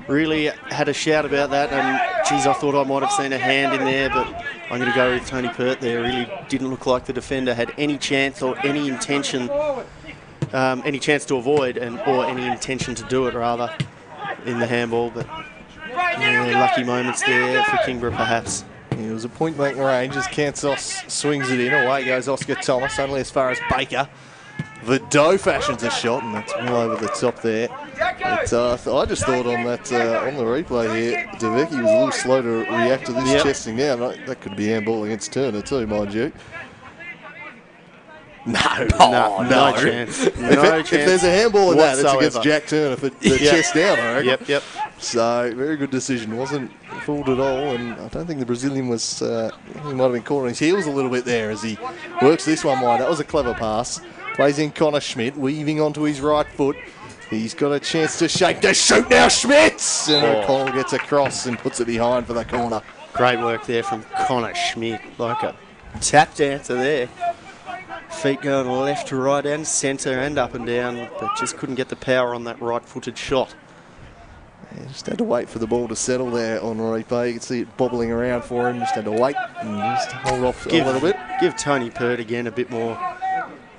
really had a shout about that. And, geez, I thought I might have seen a hand in there, but I'm going to go with Tony Pert there. Really didn't look like the defender had any chance or any intention, any chance to avoid or any intention to do it, rather, in the handball. But lucky moments there for Kingborough, perhaps. It was a point-blank range as Kansos swings it in. Away goes Oscar Thomas, only as far as Baker. Vidot fashions a shot, and that's well over the top there. But, I just thought on that on the replay here, DeVecchi was a little slow to react to this chesting down. That could be handball against Turner too, mind you. No chance. If there's a handball in that, it's against Jack Turner for the chest down, I reckon. Yep. So, very good decision. Wasn't fooled at all, and I don't think the Brazilian was, he might have been caught on his heels a little bit there as he works this one wide. That was a clever pass. Plays in Connor Schmidt, weaving onto his right foot. He's got a chance to shake to shoot now, Schmidt! And O'Connell gets across and puts it behind for the corner. Great work there from Connor Schmidt, like a tap dancer there. Feet going left to right and centre and up and down, but just couldn't get the power on that right-footed shot. Yeah, just had to wait for the ball to settle there on replay. You can see it bobbling around for him. Just had to wait and just hold off a little bit. Give Tony Pert again a bit more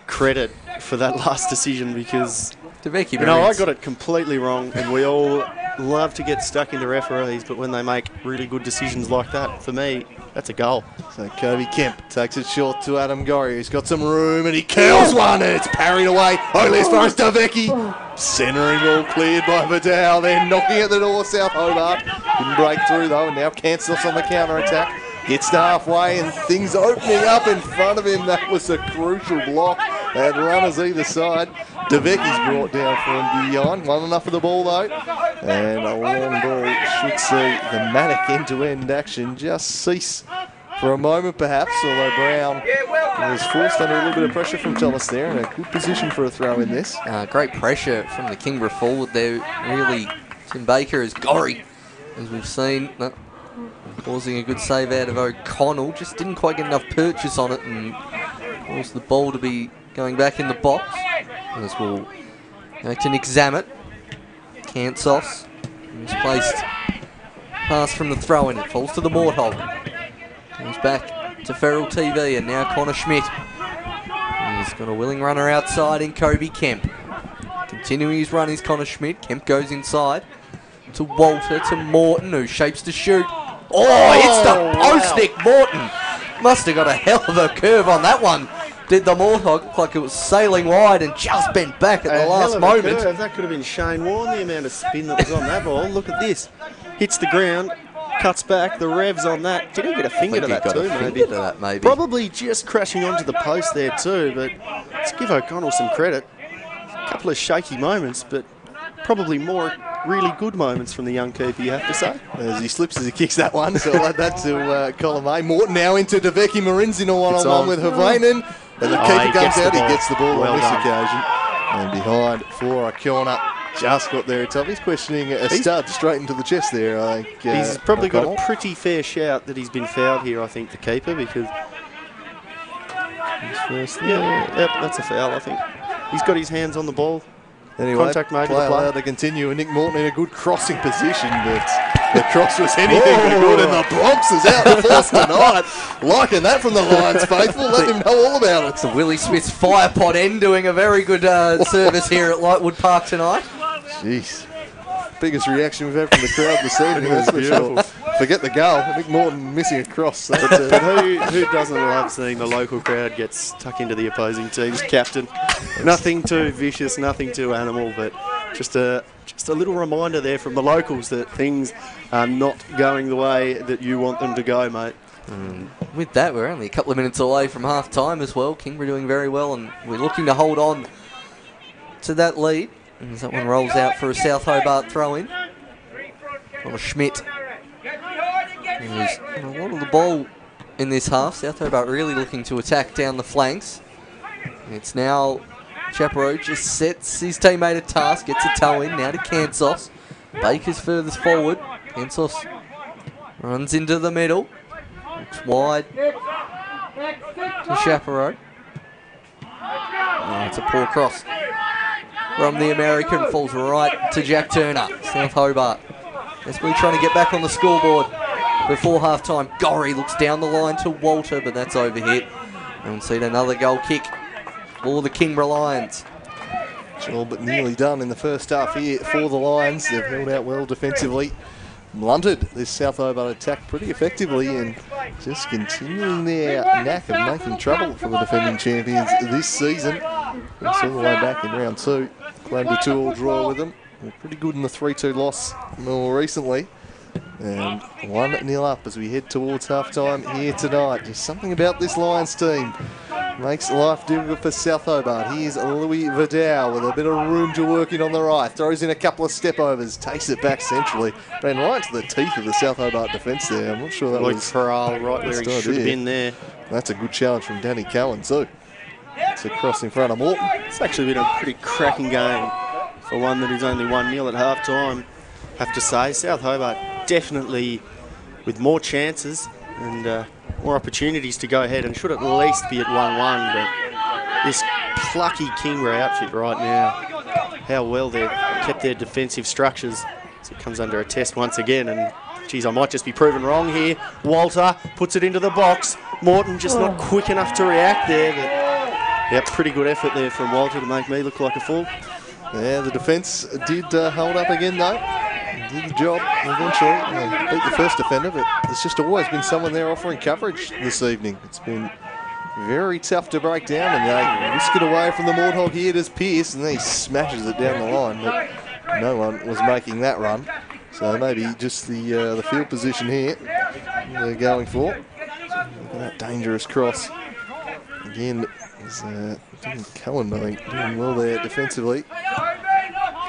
credit for that last decision, because I got it completely wrong, and we all love to get stuck into referees, but when they make really good decisions like that, for me, that's a goal. So Kobe Kemp takes it short to Adam Gorry. He's got some room and he curls one, and it's parried away only as far as Davecki. Centering ball cleared by Vidal, then knocking at the door, South Hobart. Didn't break through though, and now Kansas on the counter-attack. Gets to halfway and things opening up in front of him. That was a crucial block. They had runners either side. Davecki's brought down from beyond. Not enough of the ball though. And a long ball should see the Matic end-to-end action just cease for a moment perhaps, although Brown was forced under a little bit of pressure from Thomas there, in a good position for a throw in this. Great pressure from the Kingborough forward there. Really, Tim Baker is Gorry, as we've seen. Causing a good save out of O'Connell. Just didn't quite get enough purchase on it and caused the ball to be going back in the box. As we'll go to Nick Zammit. Kansos. Misplaced pass from the throw-in. It falls to the Morthog. Goes back to Feral TV, and now Connor Schmidt. He's got a willing runner outside in Kobe Kemp. Continuing his run is Connor Schmidt. Kemp goes inside to Walter, to Morton, who shapes to shoot. Oh, it's the post, Nick Morton. Must have got a hell of a curve on that one. Did the Morthog. Looked like it was sailing wide and just bent back at the last moment. That could have been Shane Warne, the amount of spin that was on that ball. Look at this. Hits the ground, cuts back, the revs on that. Did he get a finger to that too, maybe? Probably just crashing onto the post there too, but let's give O'Connell some credit. A couple of shaky moments, but probably more really good moments from the young keeper, you have to say. As he slips as he kicks that one, so I'll add that to column A. Morton now into Davecki Marins in a one-on-one with Havainen. And the keeper comes out, he gets the ball on this occasion. And behind for a corner. Just got there. He's questioning a stud straight into the chest there, I think. He's probably got a pretty fair shout that he's been fouled here, I think, the keeper, because... Yep, that's a foul, I think. He's got his hands on the ball. Anyway, contact made play allowed to continue, and Nick Morton in a good crossing position, but the cross was anything but good, and the Bronx is out the force tonight. Liking that from the Lions faithful, let him know all about it. So Willie Smith's fire pot end doing a very good service here at Lightwood Park tonight. Jeez. Biggest reaction we've had from the crowd this evening, that's for sure. Forget the goal. Nick Morton missing a cross. But who doesn't love seeing the local crowd get stuck into the opposing team's captain? Nothing too vicious, nothing too animal, but just a little reminder there from the locals that things are not going the way that you want them to go, mate. With that, we're only a couple of minutes away from half-time as well. Kingborough doing very well, and we're looking to hold on to that lead. As that one rolls out for a South Hobart throw-in. On Schmidt. There's a lot of the ball in this half. South Hobart really looking to attack down the flanks. It's now Chaparro just sets his teammate a task, gets a toe in, now to Kansos. Baker's furthest forward. Kansos runs into the middle. Looks wide to Chaparro. Oh, it's a poor cross from the American, falls right to Jack Turner. South Hobart desperately trying to get back on the scoreboard before half-time. Gorry looks down the line to Walter, but that's overhit. And we'll see another goal kick for the Kingborough Lions. All but nearly done in the first half here for the Lions. They've held out well defensively. Blunted this South Hobart attack pretty effectively, and just continuing their knack of making trouble for the defending champions this season. It's all the way back in round 2. Claimed a 2-2 draw with them. They're pretty good in the 3-2 loss more recently. And 1-0 up as we head towards half-time here tonight. Just something about this Lions team makes life difficult for South Hobart. Here's Louis Vidal with a bit of room to work in on the right. Throws in a couple of step-overs, takes it back centrally. Ran right to the teeth of the South Hobart defence there. I'm not sure that was... Farrell right where he should have been there. That's a good challenge from Danny Cowan too. It's a cross in front of Morton. It's actually been a pretty cracking game for one that is only 1-0 at half-time. Have to say, South Hobart definitely with more chances and more opportunities to go ahead, and should at least be at 1-1, but this plucky Kingborough outfit right now, how well they've kept their defensive structures So it comes under a test once again, and geez, I might just be proven wrong here. Walter puts it into the box. Morton just not quick enough to react there, but yeah, pretty good effort there from Walter to make me look like a fool. Yeah, the defence did hold up again though. Did the job eventually. They beat the first defender, but there's just always been someone there offering coverage this evening. It's been very tough to break down, and they whisk it away from the Mordhog here. Does Pierce, and then he smashes it down the line, but no one was making that run. So maybe just the field position here they're going for. Look at that dangerous cross. Again, it's Cohen, I think, doing well there defensively.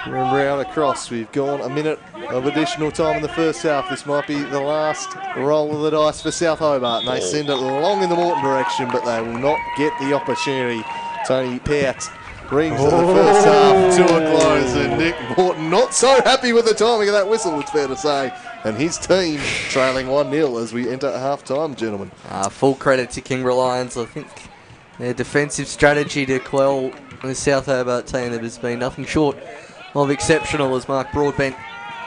Kieran Brown across. We've gone a minute of additional time in the first half. This might be the last roll of the dice for South Hobart. And they send it long in the Morton direction, but they will not get the opportunity. Tony Pout brings the first half to a close, and Nick Morton not so happy with the timing of that whistle, it's fair to say. And his team trailing 1-0 as we enter half-time, gentlemen. Full credit to Kingborough Lions. I think their defensive strategy to quell the South Hobart team that has been nothing short of exceptional, as Mark Broadbent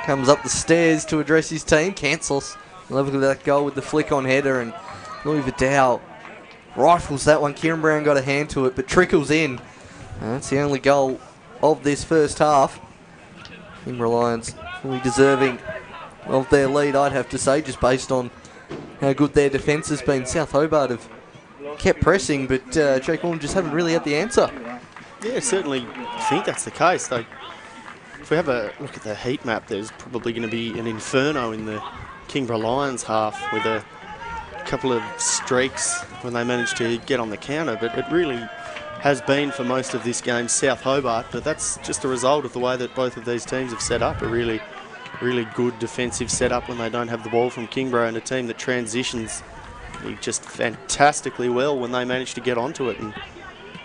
comes up the stairs to address his team. Cancels. Look at that goal with the flick on header, and Louis Vidal rifles that one. Kieran Brown got a hand to it, but trickles in. And that's the only goal of this first half. Kingborough Lions fully deserving of their lead, I'd have to say, just based on how good their defence has been. South Hobart have kept pressing, but Jake Horn just haven't really had the answer. Yeah, certainly I think that's the case. If we have a look at the heat map, there's probably going to be an inferno in the Kingborough Lions half with a couple of streaks when they manage to get on the counter, but it really has been for most of this game South Hobart, but that's just a result of the way that both of these teams have set up. A really good defensive setup when they don't have the ball from Kingborough, and a team that transitions just fantastically well when they manage to get onto it, and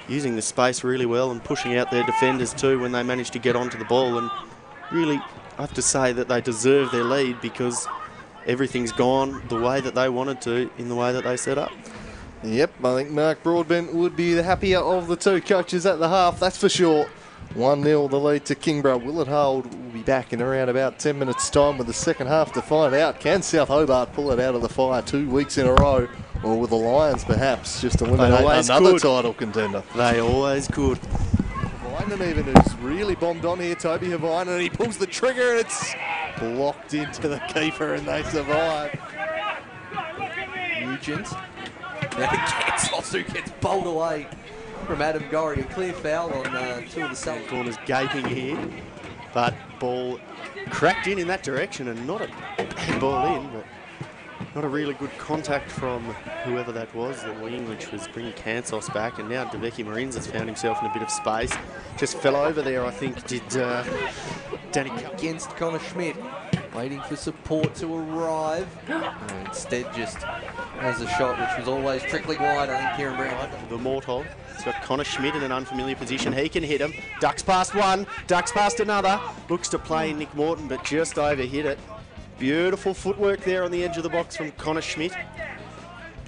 using the space really well and pushing out their defenders too when they manage to get onto the ball. And really, I have to say that they deserve their lead because everything's gone the way that they wanted to in the way that they set up. Yep, I think Mark Broadbent would be the happier of the two coaches at the half, that's for sure. 1-0 the lead to Kingborough. Will it hold? We'll be back in around about 10 minutes time with the second half to find out. Can South Hobart pull it out of the fire 2 weeks in a row? Or will the Lions perhaps just eliminate another title contender? They always could. Havainen even who's really bombed on here, Toby Havainen, and he pulls the trigger and it's blocked into the keeper and they survive. Nugent. Now Kansas who gets bowled away from Adam Gorry. A clear foul on two of the South corners gaping here, but ball cracked in that direction, and not a bad ball in, but not a really good contact from whoever that was, the wing, which was bringing Kansos back, and now Deveki Marines has found himself in a bit of space. Just fell over there, I think, did Danny against Connor Schmidt, waiting for support to arrive. And instead just has a shot which was always trickling wide. I think Kieran Brown. The Morthog. It's got Connor Schmidt in an unfamiliar position. He can hit him. Ducks past one, ducks past another. Looks to play Nick Morton, but just overhit it. Beautiful footwork there on the edge of the box from Connor Schmidt.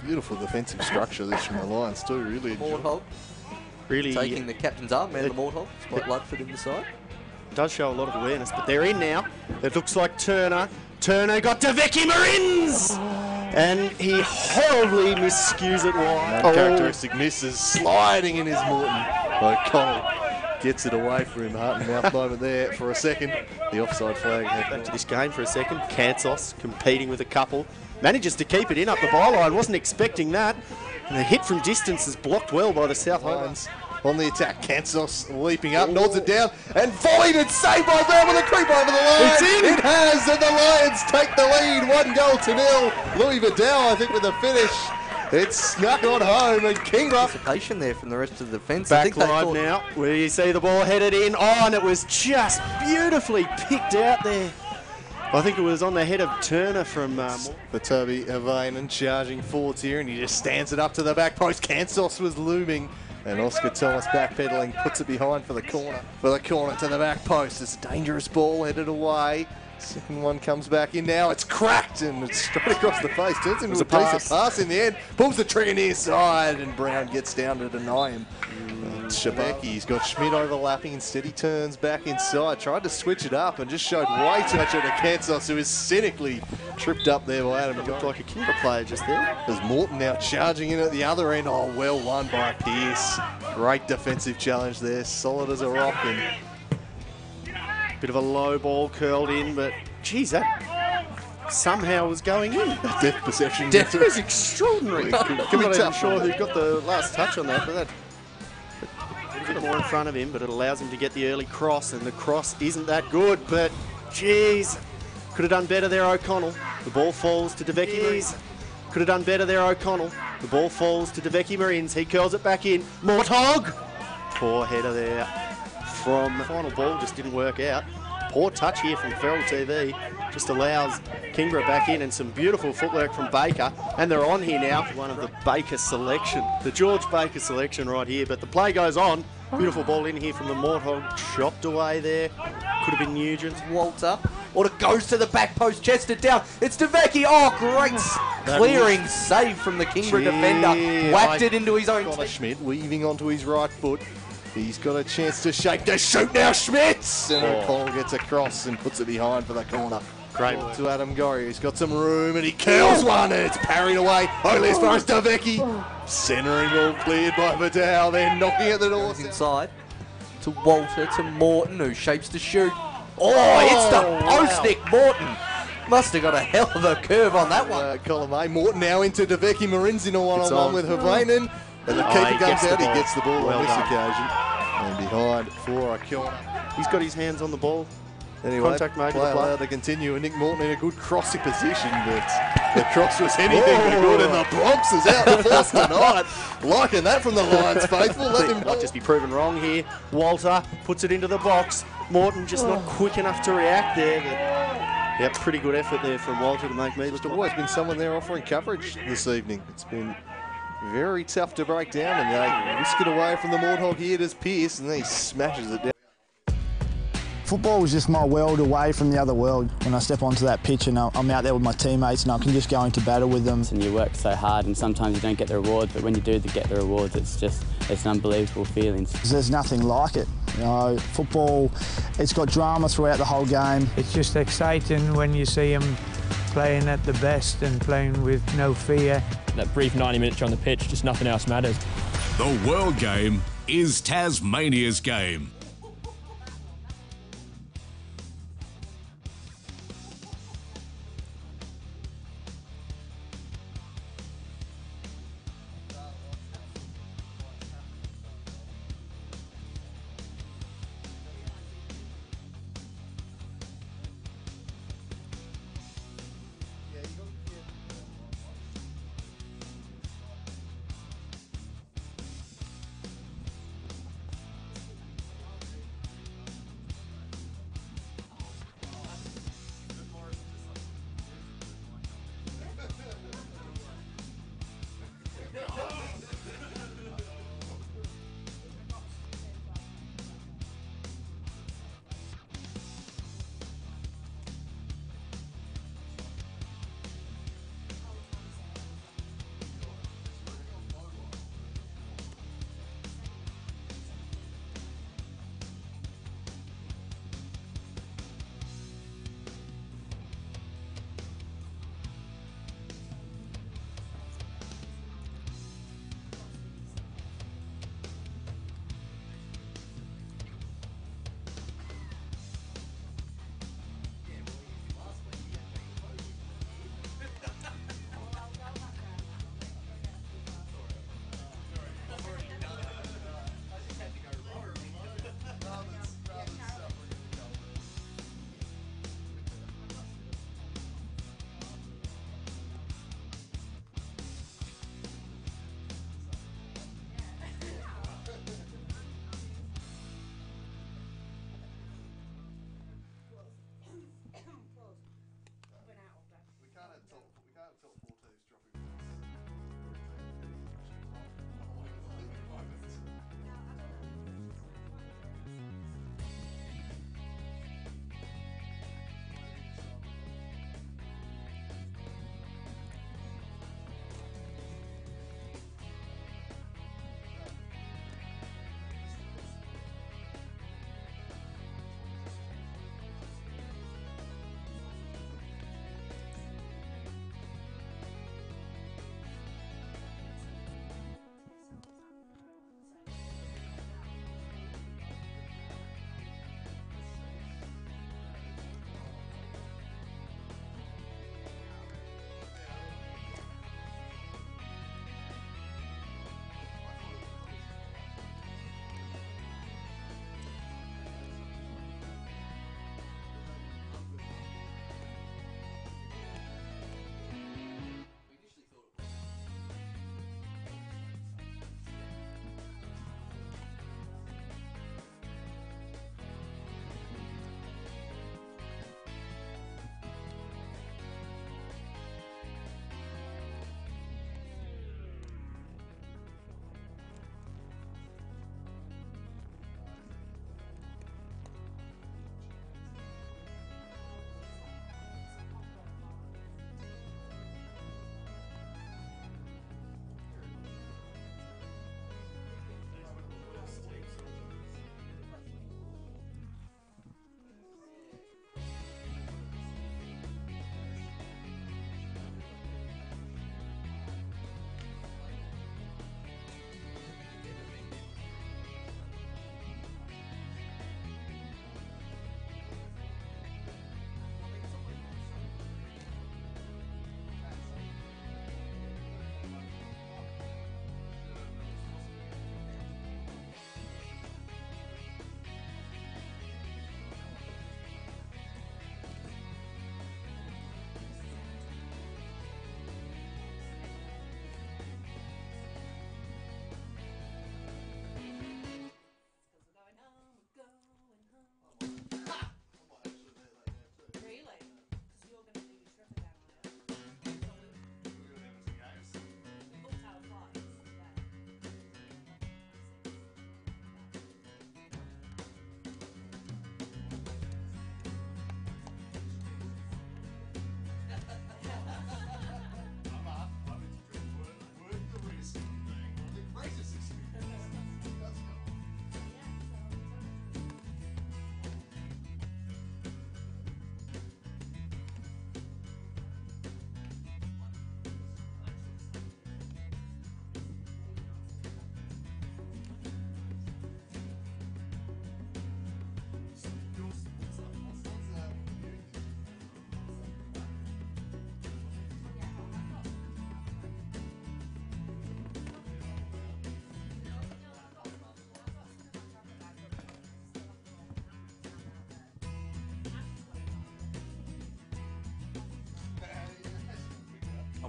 Beautiful defensive structure this from the Lions too, really. Morthog. Really taking the captain's arm, man, the Morthog. Spot Ludford in the side. Does show a lot of awareness, but they're in now. It looks like Turner. Turner got to Deveki Marines! And he horribly miscues it wide. Characteristic misses, sliding in his Morton. O'Connell gets it away from him. Heart and mouth moment there for a second. The offside flag. Back to this game for a second. Kansos competing with a couple. Manages to keep it in up the byline. Wasn't expecting that. And the hit from distance is blocked well by the South Lions. On the attack, Kansos leaping up, nods it down, and volleyed and saved by Brown with a creep over the line. It's in! It has, and the Lions take the lead, 1-0. Louis Vidal, I think, with the finish. It's snuck on home, and Kingborough. Participation there from the rest of the defence. Back line now, where you see the ball headed in. Oh, and it was just beautifully picked out there. I think it was on the head of Turner from... for Toby Havainen charging forwards here, and he just stands it up to the back post. Kansos was looming. And Oscar Thomas backpedaling, puts it behind for the corner. For the corner to the back post. It's a dangerous ball headed away. Second one comes back in now. It's cracked and it's straight across the face. Turns into a decent pass in the end. Pulls the trigger near side and Brown gets down to deny him. Shabecki, he's got Schmidt overlapping. Instead, he turns back inside. Tried to switch it up and just showed way too much of the Kansas, who is cynically tripped up there by Adam. Looked like a Kingborough player just there. There's Morton now charging in at the other end. Oh, well won by Pearce. Great defensive challenge there. Solid as a rock. And bit of a low ball curled in, but geez, that somehow was going in. depth perception. Depth It's extraordinary. Can I'm be not even tough. sure who got the last touch on that, but that a bit more in front of him, but it allows him to get the early cross, and the cross isn't that good, but geez, could have done better there, O'Connell. The ball falls to DeVecchi Marines. Could have done better there, O'Connell. The ball falls to DeVecchi Marines. He curls it back in. Mortog! Poor header there from final ball, just didn't work out. Poor touch here from Feral TV. Just allows Kingborough back in, and some beautiful footwork from Baker. And they're on here now. One of the Baker selection, the George Baker selection right here. But the play goes on. Beautiful ball in here from the Morthog. Chopped away there. Could have been Nugent. Walter. Order goes to the back post, chested down. It's DeVecchi. Oh, great clearing save from the Kingborough defender. Whacked it into his own Connor team. Schmidt weaving onto his right foot. He's got a chance to shake to shoot now, Schmitz! And O'Connell gets across and puts it behind for the corner. Great Ball to Adam Gorry. He's got some room and he curls one and it's parried away. Only as far as DeVecchi. Centering ball cleared by Vidal, then knocking at the door. Inside to Walter, to Morton, who shapes to shoot. Oh, hits the post, Nick Morton. Must have got a hell of a curve on that one. Column A. Morton now into DeVecchi Marins in a It's one-on-one on. with Havainen. And the keeper he comes gets the out. He ball. gets the ball Well on this done. occasion. And behind for a corner. He's got his hands on the ball. Anyway, Contact made with play the play. allowed to continue, and Nick Morton in a good crossing position, but the cross was anything but good, and the Bronx is out the force tonight. Liking that from the Lions faithful. Let him Might just be proven wrong here. Walter puts it into the box. Morton just not quick enough to react there. But yeah, pretty good effort there from Walter to make me look There's always been someone there offering coverage this evening. It's been very tough to break down, and they whisk it away from the Morthog here. Does Pearce, and then he smashes it down. Football is just my world away from the other world. When I step onto that pitch and I'm out there with my teammates and I can just go into battle with them. And you work so hard and sometimes you don't get the rewards, but when you do get the rewards, it's an unbelievable feeling. There's nothing like it. You know, football, it's got drama throughout the whole game. It's just exciting when you see them playing at the best and playing with no fear. That brief 90 minutes on the pitch, just nothing else matters. The World Game is Tasmania's game.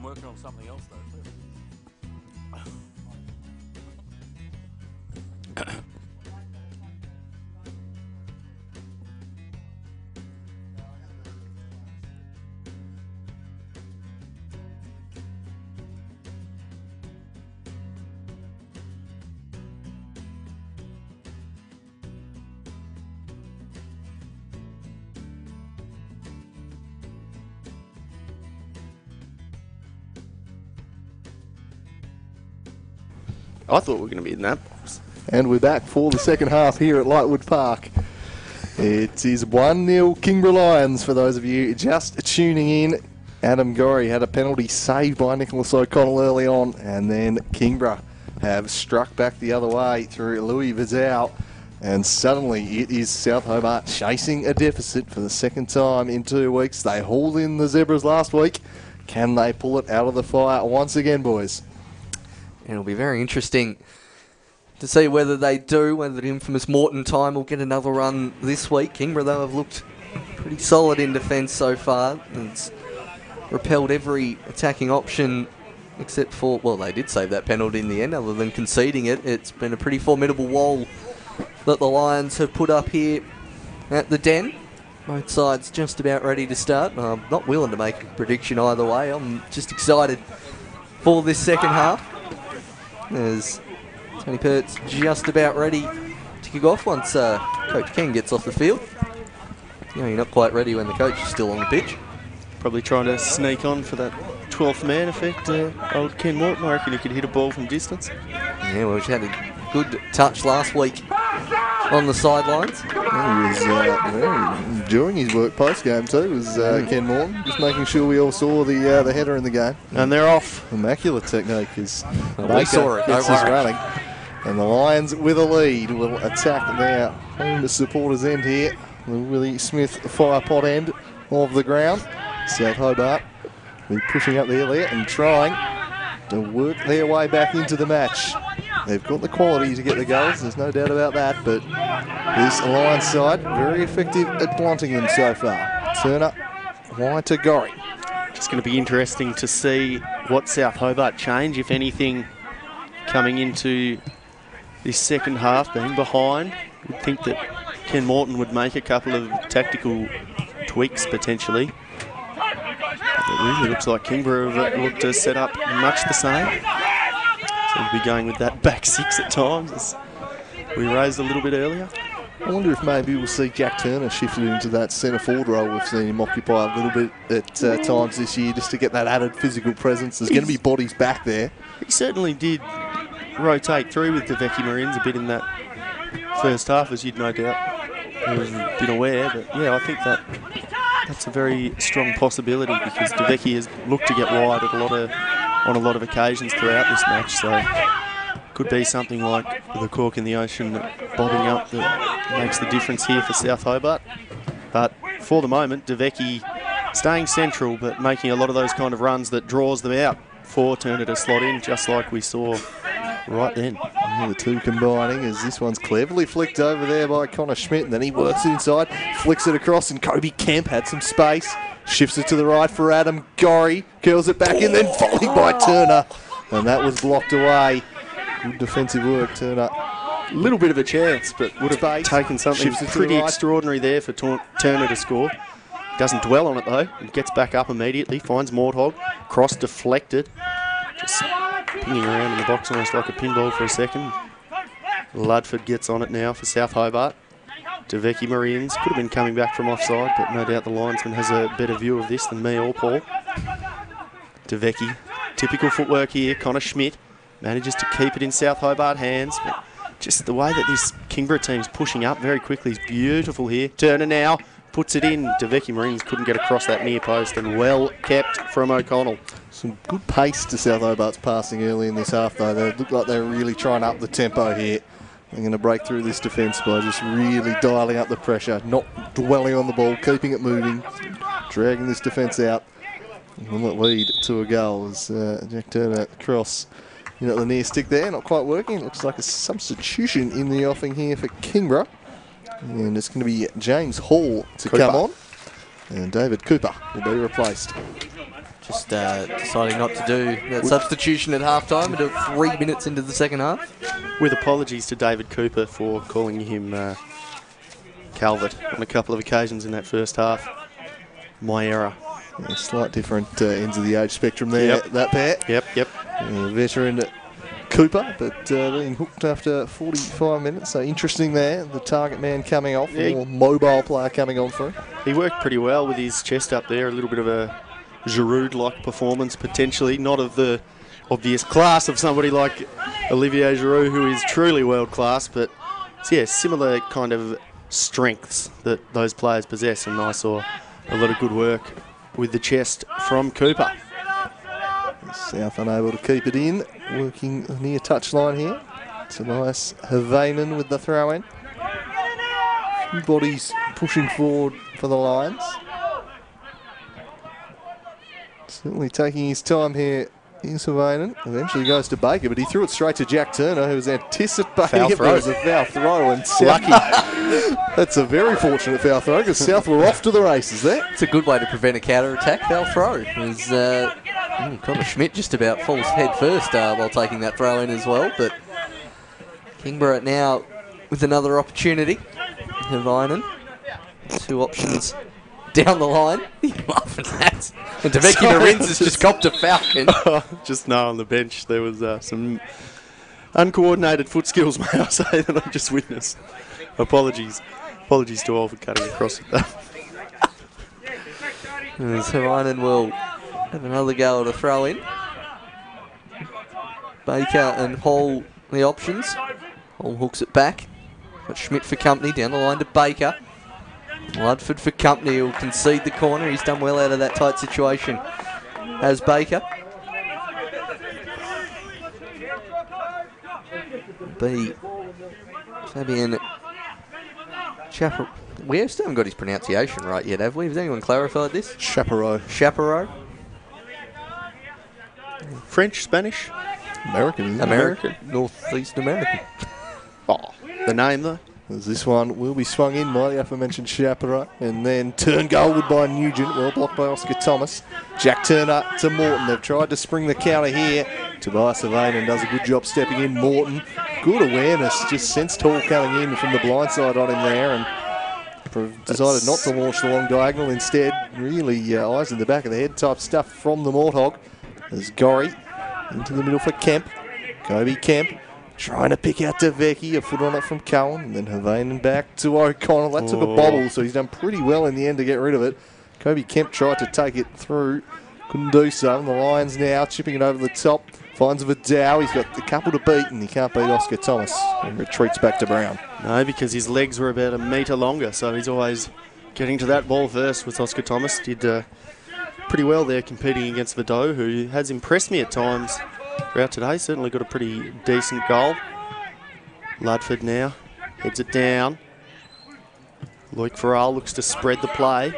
working on something else though too. I thought we were going to be in that. And we're back for the second half here at Lightwood Park. It is 1-0 Kingborough Lions for those of you just tuning in. Adam Gorry had a penalty saved by Nicholas O'Connell early on, and then Kingborough have struck back the other way through Louis Vizal, and suddenly it is South Hobart chasing a deficit for the second time in 2 weeks. They hauled in the Zebras last week. Can they pull it out of the fire once again, boys? It'll be very interesting to see whether they do, whether the infamous Morton time will get another run this week. Kingborough, though, have looked pretty solid in defence so far. It's repelled every attacking option except for, well, they did save that penalty in the end, other than conceding it. It's been a pretty formidable wall that the Lions have put up here at the Den. Both sides just about ready to start. I'm not willing to make a prediction either way. I'm just excited for this second half, as Tony Pert's just about ready to kick off once Coach Ken gets off the field. You know, you're not quite ready when the coach is still on the pitch. Probably trying to sneak on for that 12th man effect. Old Ken Morton, I reckon he could hit a ball from distance. Yeah, well, he had a good touch last week on the sidelines. He was very enjoying his work post-game too, was Ken Morton, just making sure we all saw the header in the game. And they're off. Immaculate technique as we saw it, gets his running. And the Lions with a lead will attack their home supporters end here. The Willie Smith fire pot end of the ground. South Hobart will be pushing up there and trying to work their way back into the match. They've got the quality to get the goals, there's no doubt about that, but this Lions side, very effective at blunting them so far. Turner, wide to Gorry. It's going to be interesting to see what South Hobart change, if anything, coming into this second half, being behind. You'd think that Ken Morton would make a couple of tactical tweaks potentially. It really looks like Kingborough have looked to set up much the same. Seem to be going with that back six at times, as we raised a little bit earlier. I wonder if maybe we'll see Jack Turner shifted into that centre forward role. We've seen him occupy a little bit at times this year, just to get that added physical presence. There's going to be bodies back there. He certainly did rotate through with DeVecchi Marines a bit in that first half, as you'd no doubt have been aware. But yeah, I think that's a very strong possibility, because DeVecchi has looked to get wide at on a lot of occasions throughout this match. So could be something like the cork in the ocean bobbing up that makes the difference here for South Hobart. But for the moment, DeVecchi staying central, but making a lot of those kind of runs that draws them out for Turner to slot in, just like we saw right then. The two combining, as this one's cleverly flicked over there by Connor Schmidt, and then he works it inside, flicks it across, and Kobe Kemp had some space, shifts it to the right for Adam Gorry, curls it back in, then volleyed by Turner, and that was blocked away. Good defensive work, Turner. A little bit of a chance, but would have taken something pretty extraordinary there for Turner to score. Doesn't dwell on it though, and gets back up immediately, finds Morthog, cross deflected, just pinging around in the box almost like a pinball for a second. Ludford gets on it now for South Hobart. DeVecchi Marines could have been coming back from offside, but no doubt the linesman has a better view of this than me or Paul. DeVecchi, typical footwork here. Connor Schmidt manages to keep it in South Hobart hands, but just the way that this Kingborough team's pushing up very quickly is beautiful here. Turner now puts it in. DeVecchi Marines couldn't get across that near post, and well kept from O'Connell. Some good pace to South Hobart's passing early in this half though. They look like they're really trying to up the tempo here. They're going to break through this defence by just really dialing up the pressure, not dwelling on the ball, keeping it moving, dragging this defence out. And will it lead to a goal as Jack Turner cross at the near stick there, not quite working. It looks like a substitution in the offing here for Kingborough. And it's going to be James Hall to come on. And David Cooper will be replaced. Just deciding not to do that substitution at half-time and do it 3 minutes into the second half. With apologies to David Cooper for calling him Calvert on a couple of occasions in that first half. My error. Yeah, slight different ends of the age spectrum there, that pair. Yep. Veteran Cooper, but being hooked after 45 minutes. So interesting there. The target man coming off, a more mobile player coming on through. He worked pretty well with his chest up there. A little bit of a Giroud-like performance, potentially. Not of the obvious class of somebody like Olivier Giroud, who is truly world-class, but yeah, similar kind of strengths that those players possess, and I saw a lot of good work with the chest from Cooper. South unable to keep it in, working near touchline here. Tobias Havainen with the throw in. Few bodies pushing forward for the Lions. Certainly taking his time here. Here's Havainen. Eventually goes to Baker, but he threw it straight to Jack Turner, who was anticipating it. It was a foul throw, and Lucky. That's a very fortunate foul throw, because South were off to the races there. It's a good way to prevent a counter-attack. Foul throw. Connor Schmidt just about falls head first while taking that throw in as well, but Kingborough now with another opportunity. Havainen, 2 options down the line. You're laughing at. And Deveki Narins has just copped a falcon. Just now on the bench, there was some uncoordinated foot skills, may I say, that I just witnessed. Apologies to all for cutting across with that. As Havainen will have another go at a throw in. Baker and Hall the options. Hall hooks it back. Got Schmidt for company down the line to Baker. Ludford for company, who will concede the corner. He's done well out of that tight situation as Baker. Fabian Chaparro. We still haven't got his pronunciation right yet, have we? Has anyone clarified this? Chaparro. French, Spanish? American, isn't it? American. Northeast American. Oh, the name though? As this one will be swung in by the aforementioned Chaparro, and then turned goalward by Nugent, well blocked by Oscar Thomas. Jack Turner to Morton. They've tried to spring the counter here. Tobias Havainen does a good job stepping in. Morton, good awareness, just sensed Hall coming in from the blind side on him there, and decided not to launch the long diagonal. Instead, really eyes in the back of the head type stuff from the Morthog. There's Gorry into the middle for Kemp. Kobe Kemp trying to pick out Deveki, a foot on it from Cowan, and then Havainen back to O'Connell. That took a bobble, so he's done pretty well in the end to get rid of it. Kobe Kemp tried to take it through, couldn't do so. And the Lions now chipping it over the top. Finds Vidal, he's got a couple to beat, and he can't beat Oscar Thomas, and retreats back to Brown. No, because his legs were about a metre longer, so he's always getting to that ball first with Oscar Thomas. Did pretty well there competing against Vidal, who has impressed me at times throughout today. Certainly got a pretty decent goal. Ludford now heads it down. Loic Farrell looks to spread the play.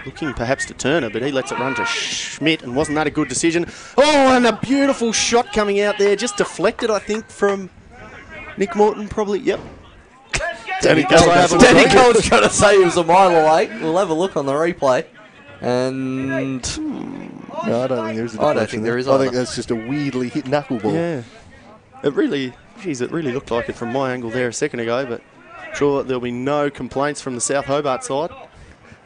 Looking perhaps to Turner, but he lets it run to Schmidt, and wasn't that a good decision? Oh, and a beautiful shot coming out there, just deflected, I think, from Nick Morton, probably. Yep. Danny Cole's got to say he was a mile away. We'll have a look on the replay. And no, I don't think there is a deflection. I don't think there is I either. think that's just a weirdly hit knuckleball. Yeah. It really looked like it from my angle there a second ago, but I'm sure there'll be no complaints from the South Hobart side.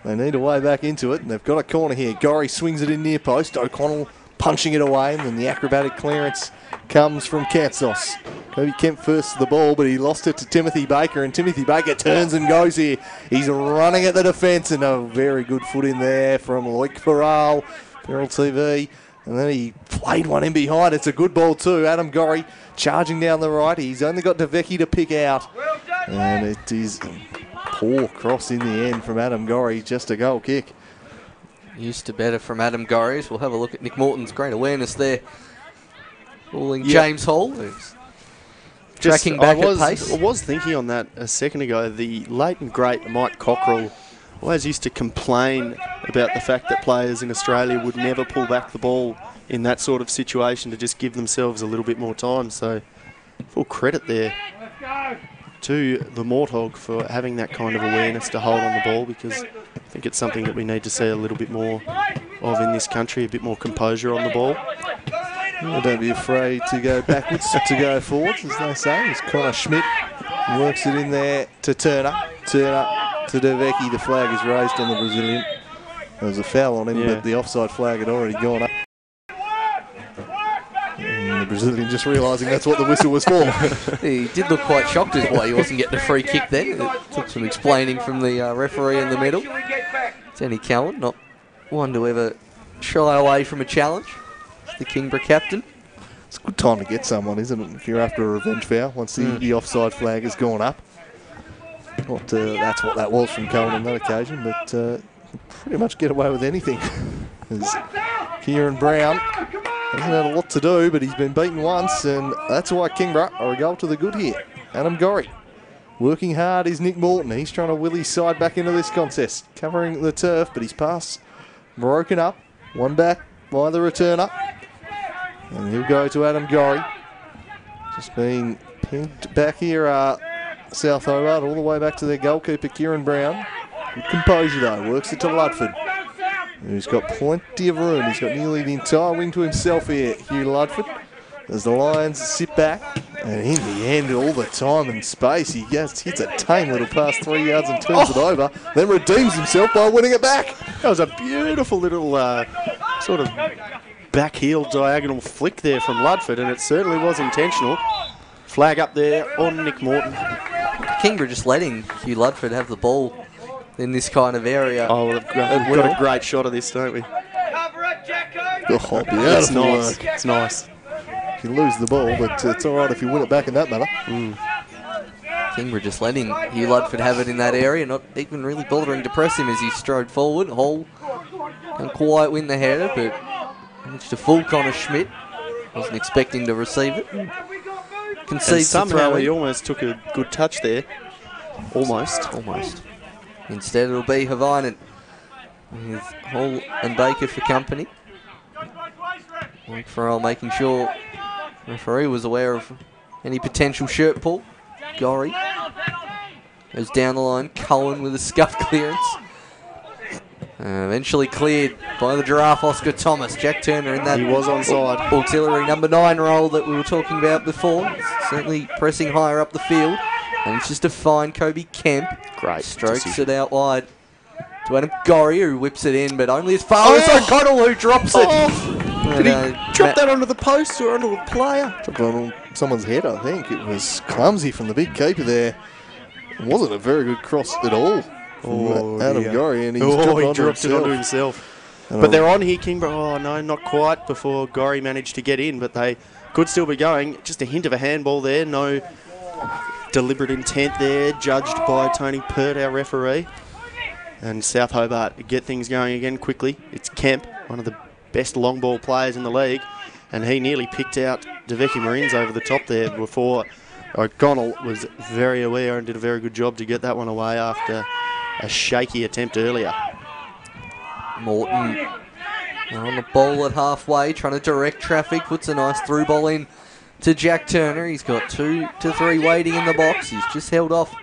They need a way back into it, and they've got a corner here. Gorry swings it in near post. O'Connell punching it away, and then the acrobatic clearance comes from Katsos. Kobe Kemp first to the ball, but he lost it to Timothy Baker, and Timothy Baker turns and goes here. He's running at the defence, and a very good foot in there from Loic Farrell, Feral TV. And then he played one in behind. It's a good ball too. Adam Gorry charging down the right. He's only got Deveki to pick out. And it is poor cross in the end from Adam Gorry, just a goal kick. Used to better from Adam Gorry. We'll have a look at Nick Morton's great awareness there. Calling James Hall, who's tracking back at pace. I was thinking on that a second ago. The late and great Mike Cockrell always used to complain about the fact that players in Australia would never pull back the ball in that sort of situation to just give themselves a little bit more time. So full credit there to the Morthog for having that kind of awareness to hold on the ball, because I think it's something that we need to see a little bit more of in this country, a bit more composure on the ball. Well, don't be afraid to go backwards, to go forwards, as they say. As Connor Schmidt works it in there to Turner. Turner to Devecki. The flag is raised on the Brazilian. There was a foul on him, but the offside flag had already gone up. And the Brazilian just realising that's what the whistle was for. He did look quite shocked as why he wasn't getting a free kick then. It took some explaining from the referee in the middle. Danny Cowan, not one to ever shy away from a challenge. The Kingborough captain. It's a good time to get someone, isn't it, if you're after a revenge foul, once the offside flag has gone up. Not, that's what that was from Cowan on that occasion, but pretty much get away with anything. As Kieran Brown hasn't had a lot to do, but he's been beaten once, and that's why Kingborough are a goal to the good here. Adam Gorry. Working hard is Nick Morton. He's trying to will his side back into this contest. Covering the turf, but his pass broken up. One back by the returner. And he'll go to Adam Gorry. Just being pinned back here, South Hobart, all the way back to their goalkeeper, Kieran Brown. Good composure though, works it to Ludford, who's got plenty of room. He's got nearly the entire wing to himself here, Hugh Ludford. As the Lions sit back, and in the end, all the time and space, he just hits a tame little pass 3 yards and turns it over, then redeems himself by winning it back. That was a beautiful little sort of back heel diagonal flick there from Ludford, and it certainly was intentional. Flag up there on Nick Morton. Kingborough just letting Hugh Ludford have the ball in this kind of area. Oh, we've got a great shot of this, don't we? Oh, It's nice. It's nice. You lose the ball, but it's all right if you win it back in that manner. Kingborough just letting Hugh Ludford have it in that area, not even really bothering to press him as he strode forward. Hall didn't quite win the header, but managed to fool Connor Schmidt. Wasn't expecting to receive it. Concedes And somehow the he almost took a good touch there. Almost. Instead it'll be Havainen with Hall and Baker for company. Mike Farrell making sure the referee was aware of any potential shirt pull. Gorry goes down the line. Cohen with a scuff clearance. Eventually cleared by the giraffe Oscar Thomas. Jack Turner in that He was onside. auxiliary number 9 role that we were talking about before. Certainly pressing higher up the field. And it's just to find Kobe Kemp. Great Strokes decision. it out wide to Adam Gorry, who whips it in, but only as far as O'Connell, who drops it. Did he drop that onto the post or onto a player? Dropped it on someone's head, I think. It was clumsy from the big keeper there. It wasn't a very good cross at all from Adam Gorry, and he dropped it onto himself. But they're on here, Kingborough. Oh, no, not quite before Gorry managed to get in, but they could still be going. Just a hint of a handball there. No deliberate intent there, judged by Tony Pert, our referee. And South Hobart get things going again quickly. It's Kemp, one of the best long ball players in the league, and he nearly picked out Devecki Marines over the top there before O'Connell was very aware and did a very good job to get that one away after a shaky attempt earlier. Morton on the ball at halfway, trying to direct traffic, puts a nice through ball in to Jack Turner. He's got 2 to 3 waiting in the box. He's just held off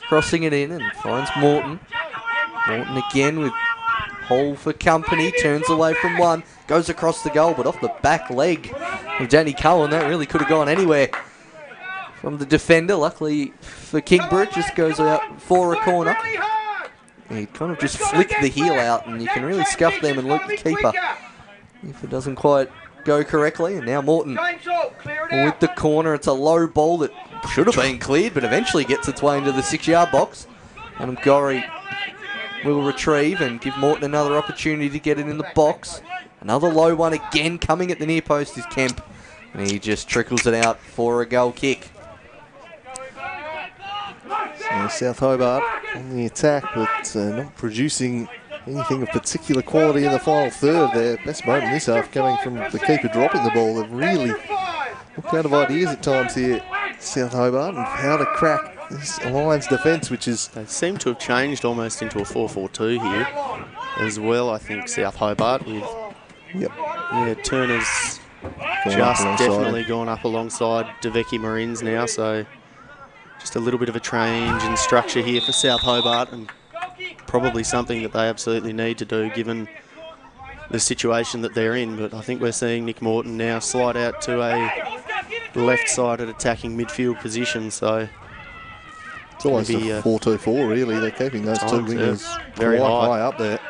crossing it in and finds Morton. Morton again with Hall for company, turns away from one, goes across the goal, but off the back leg of Danny Cowan. That really could have gone anywhere from the defender. Luckily for Kingborough, it just goes out for a corner. He kind of just flicked the heel out, and you can really scuff them and loop the keeper if it doesn't quite go correctly. And now Morton with the corner. It's a low ball that should have been cleared, but eventually gets its way into the 6-yard box. Adam Gorry will retrieve and give Morton another opportunity to get it in the box. Another low one again, coming at the near post is Kemp, and he just trickles it out for a goal kick. So South Hobart on the attack, but not producing anything of particular quality in the final third. Their best moment this half coming from the keeper dropping the ball. They've really looked out of ideas at times here, South Hobart, and how to crack this Lions defence, which is... They seem to have changed almost into a 4-4-2 here as well, I think, South Hobart. With Turner's just definitely gone up alongside Devecki Marines now, so just a little bit of a change in structure here for South Hobart, and probably something that they absolutely need to do given the situation that they're in. But I think we're seeing Nick Morton now slide out to a left-sided attacking midfield position. So it's almost a 4-2-4, really. They're keeping those two wingers very high up there.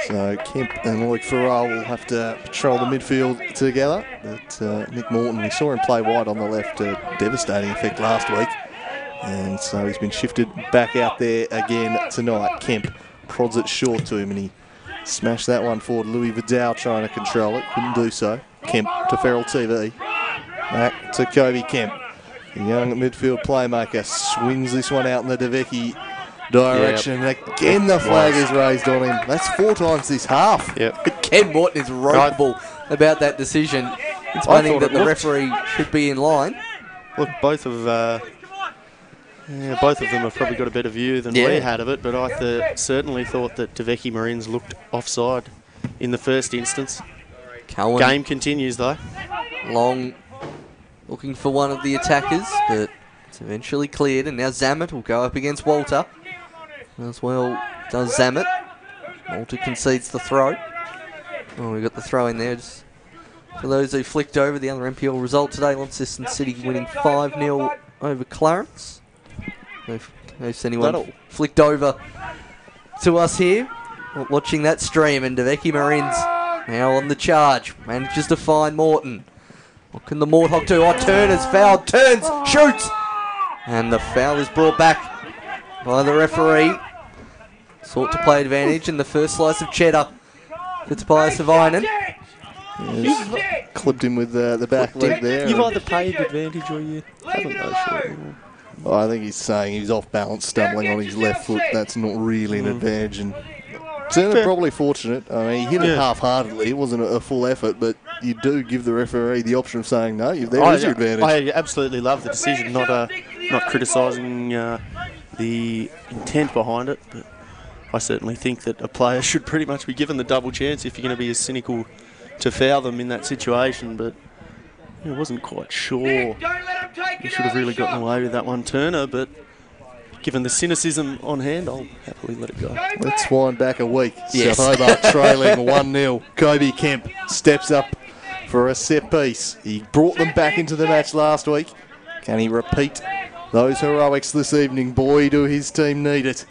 So Kemp and Lloyd Farrell will have to patrol the midfield together. But Nick Morton, we saw him play wide on the left to devastating effect last week. And so he's been shifted back out there again tonight. Kemp prods it short to him and he smashed that one forward. Louis Vidal trying to control it, couldn't do so. Kemp to Feral TV. Back to Kobe Kemp. The young midfield playmaker swings this one out in the DeVecchi direction. Yep. Again, the flag is raised on him. That's 4 times this half. Yep. Ken Morton is ropeable about that decision. It's meaning that the referee should be in line. Look, both of them have probably got a better view than we had of it, but I certainly thought that DeVecchi Marines looked offside in the first instance. Cohen. Game continues, though. Long looking for one of the attackers, but it's eventually cleared, and now Zammit will go up against Walter. As well does Zammit. Walter concedes the throw. Oh, we got the throw in there. Just for those who flicked over the other NPL result today, Launceston City winning 5-0 over Clarence. If anyone flicked over to us here, watching that stream, and DeVecchi Marines now on the charge. Manages to find Morton. What can the Morthawk do? Oh, Turner's fouled. Turns, shoots! And the foul is brought back by the referee. Sought to play advantage in the first slice of cheddar. It's Tobias Savainen. Clipped him with the back leg there. You've either paid advantage or you haven't, though, sure. Well, I think he's saying he's off balance, stumbling on his left foot. That's not really an advantage. And Turner probably fortunate. I mean, he hit it half-heartedly. It wasn't a full effort, but you do give the referee the option of saying, no, there is your advantage. I absolutely love the decision, not criticising the intent behind it, but I certainly think that a player should pretty much be given the double chance if you're going to be as cynical to foul them in that situation. But I wasn't quite sure. He should have really gotten away with that one, Turner, but given the cynicism on hand, I'll happily let it go. Let's wind back a week. Yes. South Hobart trailing 1-0. Kobe Kemp steps up for a set piece. He brought them back into the match last week. Can he repeat those heroics this evening? Boy, do his team need it.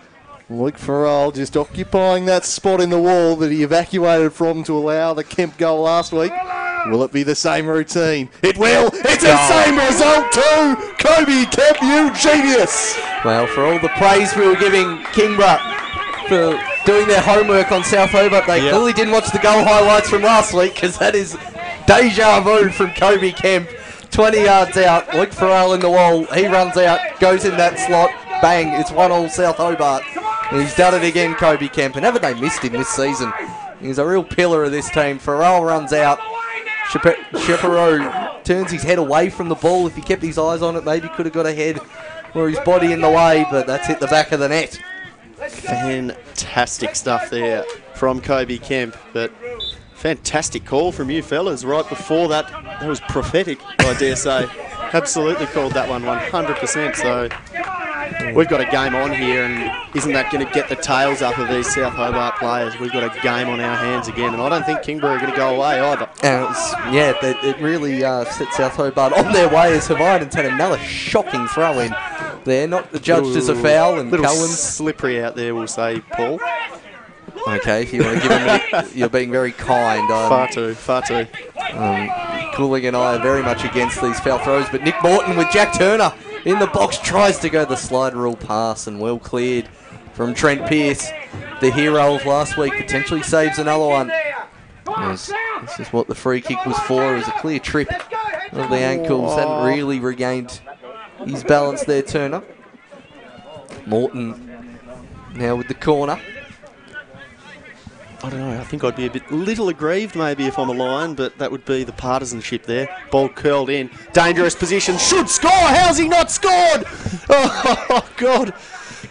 Luke Farrell just occupying that spot in the wall that he evacuated from to allow the Kemp goal last week. Will it be the same routine? It will! It's the same result too! Kobe Kemp, you genius! Well, for all the praise we were giving Kingborough for doing their homework on South Hobart, they clearly didn't watch the goal highlights from last week, because that is deja vu from Kobe Kemp. 20 yards out, Luke Farrell in the wall, he runs out, goes in that slot, bang, it's 1-1 South Hobart. And he's done it again, Kobe Kemp, and haven't they missed him this season? He's a real pillar of this team. Farrell runs out. Chaparro turns his head away from the ball. If he kept his eyes on it, maybe could have got ahead or his body in the way, but that's hit the back of the net. Fantastic stuff there from Kobe Kemp, but fantastic call from you fellas right before that. That was prophetic, I dare say. Absolutely called that one 100%, so we've got a game on here, and isn't that going to get the tails up of these South Hobart players? We've got a game on our hands again, and I don't think Kingborough are going to go away either. It really set South Hobart on their way as Haviden's had another shocking throw-in there, not judged as a foul. And little Cohen's slippery out there, we'll say, Paul. Okay, if you want to give him you're being very kind. Far too. Cooling and I are very much against these foul throws, but Nick Morton with Jack Turner in the box tries to go the slide rule pass, and well cleared from Trent Pearce. The hero of last week potentially saves another one. This is what the free kick was for. It was a clear trip of the ankles. Hadn't really regained his balance there, Turner. Morton now with the corner. I don't know, I think I'd be little aggrieved maybe if I'm a Lion, but that would be the partisanship there. Ball curled in, dangerous position, should score, how's he not scored? Oh, God.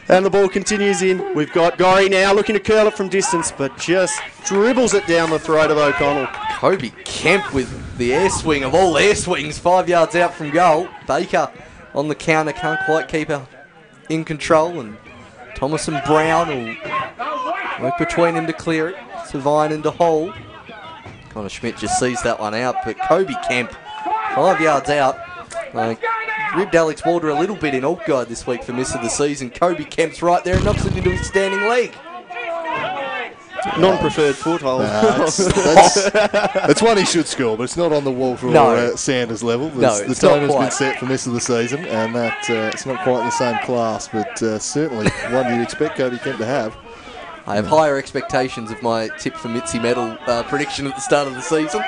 And the ball continues in. We've got Gorry now looking to curl it from distance, but just dribbles it down the throat of O'Connell. Kobe Kemp with the air swing of all air swings, 5 yards out from goal. Baker on the counter, can't quite keep her in control, and Thomas and Brown will work between him to clear it. to Vinen to Hole. Connor Schmidt just sees that one out, but Kobe Kemp, 5 yards out. Ribbed Alex Walter a little bit in alt guide this week for miss of the season. Kobe Kemp's right there and knocks it into his standing leg. Non-preferred foothold. That's one he should score, but it's not on the Walter or Sanders level. The tone has been set for miss of the season, and that it's not quite in the same class, but certainly one you'd expect Kobe Kemp to have. I have higher expectations of my tip for Mitzi medal prediction at the start of the season.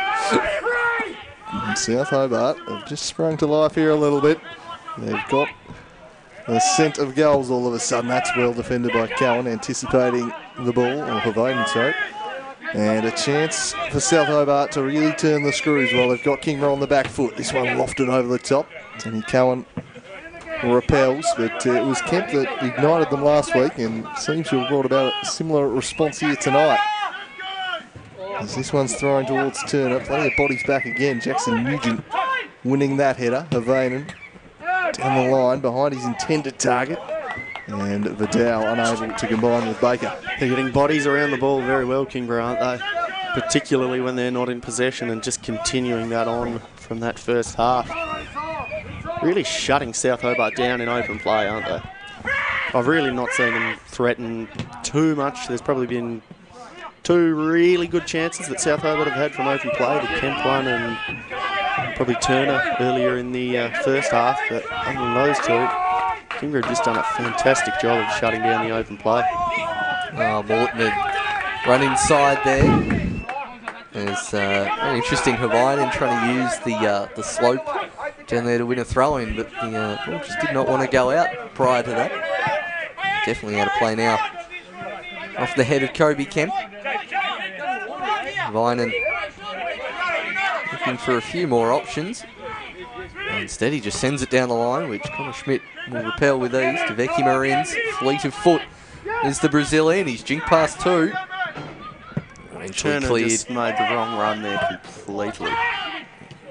And South Hobart have just sprung to life here a little bit. They've got a scent of goals all of a sudden. That's well defended by Cowan, anticipating the ball, or Havaden, sorry. And a chance for South Hobart to really turn the screws while they've got Kingborough on the back foot. This one lofted over the top. Tony Cowan repels, but it was Kemp that ignited them last week and seems to have brought about a similar response here tonight. As this one's thrown towards Turner, plenty of bodies back again. Jackson Nugent winning that header. Havanen down the line behind his intended target. And Vidal unable to combine with Baker. They're getting bodies around the ball very well, Kingborough, aren't they? Particularly when they're not in possession, and just continuing that on from that first half. Really shutting South Hobart down in open play, aren't they? I've really not seen them threaten too much. There's probably been 2 really good chances that South Hobart have had from open play, the Kemp one and probably Turner earlier in the first half, but other than those 2, Kingborough have just done a fantastic job of shutting down the open play. Morton had run inside there. There's very interesting Havanen trying to use the slope down there to win a throw-in, but the ball just did not want to go out prior to that. Definitely out of play now. Off the head of Kobe Kemp. Vinen looking for a few more options. And instead he just sends it down the line, which Connor Schmidt will repel with ease. Deveki Marins, fleet of foot is the Brazilian. He's jinked past 2. Eventually Turner cleared. just made the wrong run there completely.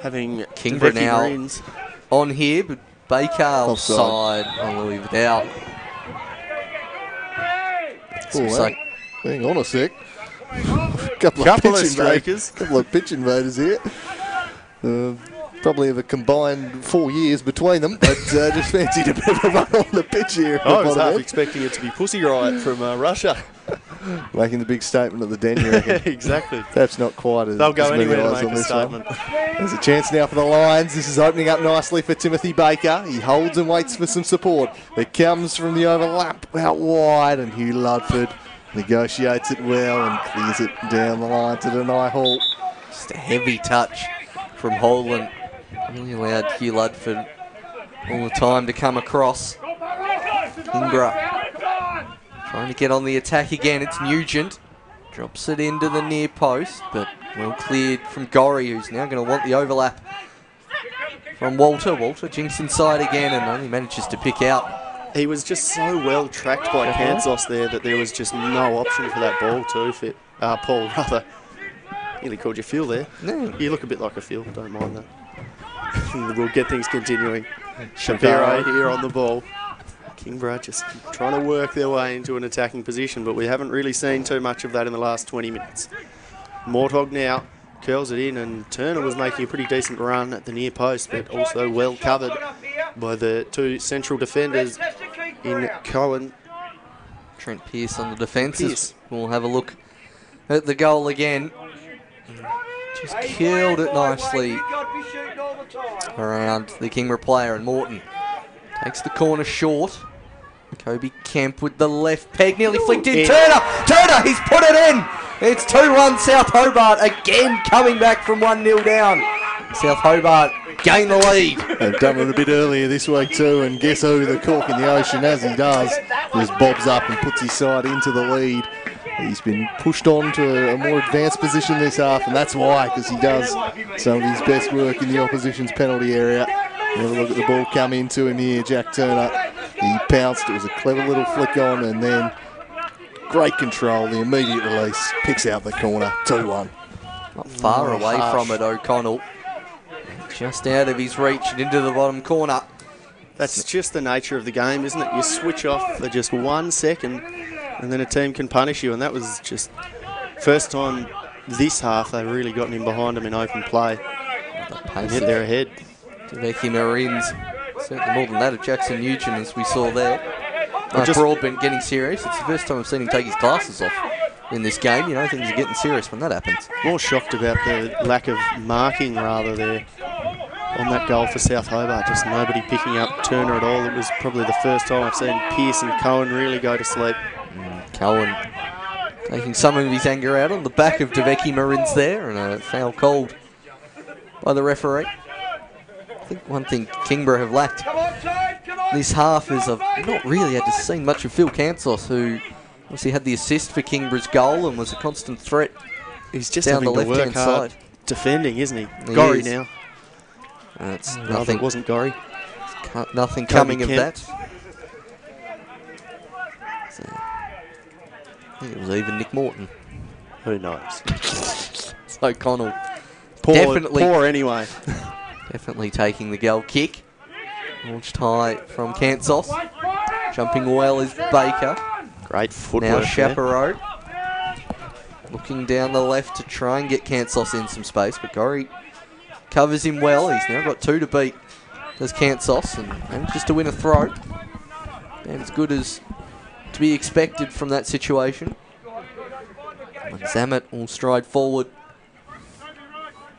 Having Kingborough Deveki now Marins on here, but Baker offside on Louis Vidal. Looks like hang on a sec. couple of pitch invaders here. Probably have a combined 4 years between them, but just fancied a bit of a run on the pitch here. I was half expecting it to be Pussy Riot from Russia. Making the big statement at the den, you reckon? Exactly. Perhaps not quite as They'll go many anywhere to eyes make on a this statement. one. There's a chance now for the Lions. This is opening up nicely for Timothy Baker. He holds and waits for some support. It comes from the overlap out wide, and Hugh Ludford negotiates it well and clears it down the line to deny Hall. just a heavy touch from Holland. Really allowed Hugh Ludford all the time to come across. Kingborough trying to get on the attack again. It's Nugent. Drops it into the near post, but well cleared from Gorry, who's now going to want the overlap from Walter. Walter jinks inside again and only manages to pick out. He was just so well tracked by Kansas there that there was just no option for that ball to fit. Paul, rather. Nearly called you Phil there. No. You look a bit like a Phil, don't mind that. We'll get things continuing. Shapiro here on the ball. Kingborough just trying to work their way into an attacking position, but we haven't really seen too much of that in the last 20 minutes. Mortog now curls it in, and Turner was making a pretty decent run at the near post, but also well covered by the two central defenders in Cohen. Trent Pearce on the defence. We'll have a look at the goal again. Just killed it nicely around the Kingborough player, and Morton takes the corner short. Kobe Kemp with the left peg, nearly flicked in. Turner, he's put it in. It's 2-1 South Hobart, again coming back from 1-0 down. South Hobart gain the lead. They've done it a bit earlier this week too, and guess who? The cork in the ocean, as he does, just bobs up and puts his side into the lead. He's been pushed on to a more advanced position this half, and that's why, because he does some of his best work in the opposition's penalty area. Have a look at the ball come into him here, Jack Turner. He pounced, it was a clever little flick on, and then great control, the immediate release, picks out the corner, 2-1. Not far away from it, O'Connell. Just out of his reach and into the bottom corner. That's just the nature of the game, isn't it? You switch off for just 1 second, and then a team can punish you, and that was just First time this half they really gotten in behind them in open play. And yet they're ahead. Deveki Marines, certainly more than that of Jackson Nugent, as we saw there. Just- Broadbent getting serious. It's the first time I've seen him take his glasses off in this game. You know, things are getting serious when that happens. More shocked about the lack of marking rather there on that goal for South Hobart. Just nobody picking up Turner at all. It was probably the first time I've seen Pearce and Cohen really go to sleep. Cohen taking some of his anger out on the back of Deveki Marines there, and a foul called by the referee. I think one thing Kingborough have lacked this half is I've not really had to see much of Phil Kansos, who obviously had the assist for Kingborough's goal and was a constant threat. He's just down having the to work left-hand hard side. defending, isn't he? He Gorry is. now. It's No, nothing. it wasn't Gorry. Nothing Kobe coming of Kemp. that. So, I think it was even Nick Morton. Who knows? So Connell Poor, Definitely. poor anyway. definitely taking the goal kick. Launched high from Kansos. Jumping well is Baker. Great Now footwork there. Chaparro. Looking down the left to try and get Kansos in some space, but Gorry covers him well. He's now got 2 to beat. There's Kansos and manages to win a throw. And as good as to be expected from that situation. Zamet will stride forward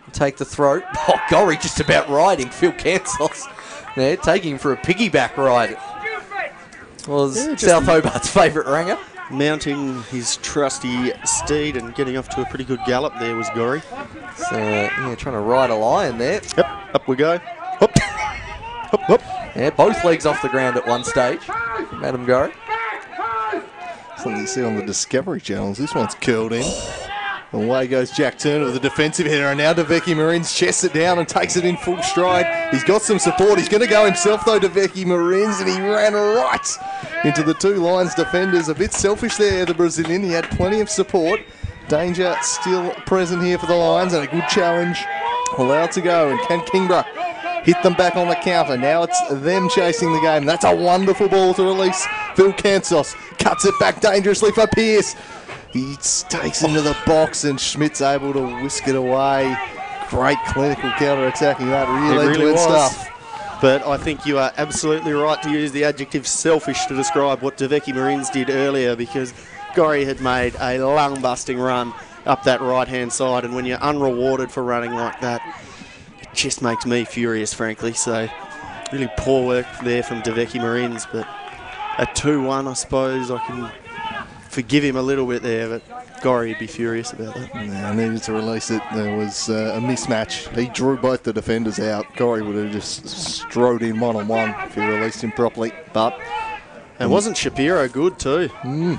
and take the throw. Oh, Gorry just about riding Phil Kansos there, taking him for a piggyback ride. Was Yeah, just- South Hobart's favourite ranger. Mounting his trusty steed and getting off to a pretty good gallop there was Gorry. So, yeah, trying to ride a lion there. Yep, up we go. Hop, hop, hop. Yeah, both legs off the ground at one stage from Adam Gorry. Something you see on the Discovery channels. This one's curled in. Away goes Jack Turner with a defensive header, and now Deveki Marines chests it down and takes it in full stride. He's got some support. He's going to go himself though, Deveki Marines, and he ran right into the 2 Lions defenders. A bit selfish there, the Brazilian. He had plenty of support. Danger still present here for the Lions, and a good challenge allowed to go. And can Kingborough hit them back on the counter? Now it's them chasing the game. That's a wonderful ball to release. Phil Kansos cuts it back dangerously for Pearce. He takes into the box, and Schmidt's able to whisk it away. Great clinical counter-attacking that. Really good stuff. But I think you are absolutely right to use the adjective selfish to describe what Deveki Marines did earlier, because Gorry had made a lung-busting run up that right-hand side, and when you're unrewarded for running like that, it just makes me furious, frankly. So really poor work there from Deveki Marines, but at 2-1, I suppose I can forgive him a little bit there, but Gorry would be furious about that. Yeah, needed to release it. There was a mismatch. He drew both the defenders out. Gorry would have just strode in one-on-one if he released him properly. But And wasn't Shapiro good too?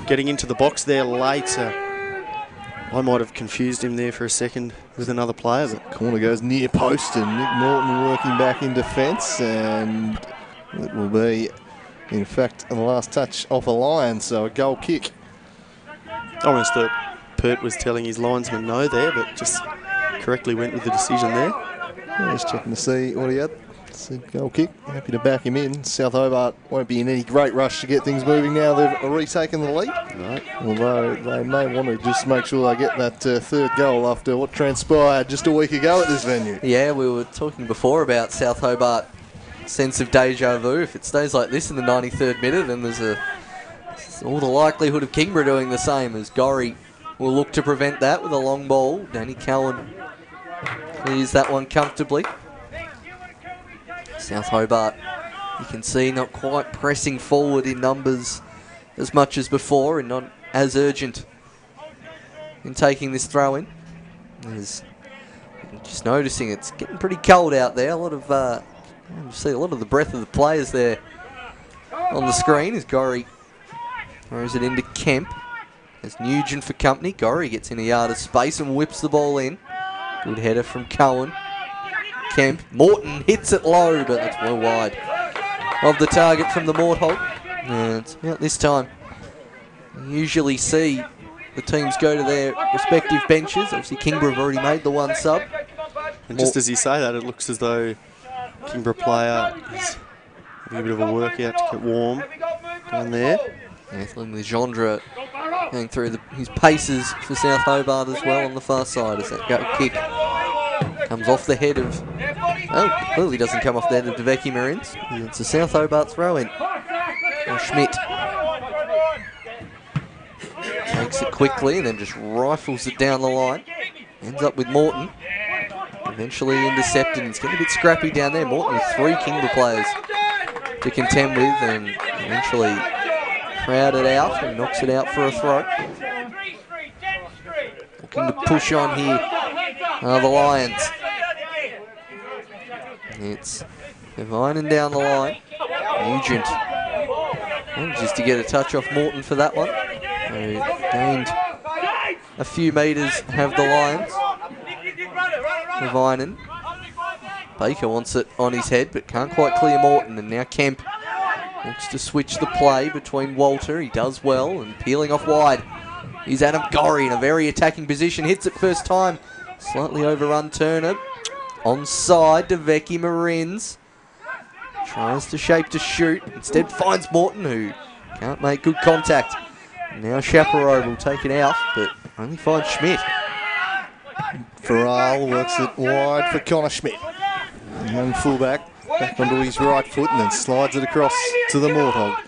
Getting into the box there late. I might have confused him there for a second with another player. But corner goes near post, and Nick Morton working back in defence, and it will be, in fact, the last touch off a line, so a goal kick. I almost thought Pert was telling his linesman no there, but just correctly went with the decision there. Yeah, just checking to see what he had. It's a goal kick. Happy to back him in. South Hobart won't be in any great rush to get things moving now. They've retaken the lead. Right. Although they may want to just make sure they get that 3rd goal after what transpired just a week ago at this venue. Yeah, we were talking before about South Hobart sense of deja vu. If it stays like this in the 93rd minute, then there's all the likelihood of Kingborough doing the same, as Gorry will look to prevent that with a long ball. Danny Cowan clears that one comfortably. South Hobart, you can see, not quite pressing forward in numbers as much as before, and not as urgent in taking this throw in. Just noticing it's getting pretty cold out there. You see a lot of the breath of the players there on the screen as Gorry throws it into Kemp. There's Nugent for company. Gorry gets in a yard of space and whips the ball in. Good header from Cohen. Kemp. Morton hits it low, but that's well wide of the target from the Morthog. And out this time, you usually see the teams go to their respective benches. Obviously, Kingborough have already made the one sub. And just as you say that, it looks as though Kingborough player is having a bit of a workout to get warm down there. Anthony Legendre Going through his paces for South Hobart as well on the far side as that go kick comes off the head of... Oh, clearly doesn't come off the head of Deveki Marins. It's a South Hobart throw-in. Schmidt takes it quickly and then just rifles it down the line. Ends up with Morton. Eventually intercepted. It's getting a bit scrappy down there. Morton with 3 Kingborough players to contend with and eventually crowded out and knocks it out for a throw. Looking to push on here are the Lions. It's Devinen down the line. Nugent manages to get a touch off Morton for that one. Gained a few metres, have the Lions. Devinen. Baker wants it on his head but can't quite clear Morton, and now Kemp looks to switch the play between Walter. He does well, and peeling off wide is Adam Gorry in a very attacking position. Hits it first time. Slightly overrun Turner. Onside, Deveki Marins. Tries to shape to shoot. Instead finds Morton, who can't make good contact. Now Chaparro will take it out, but only finds Schmidt. Farrell works it wide for Connor Schmidt. Young fullback back onto his right foot and then slides it across to the Morthog.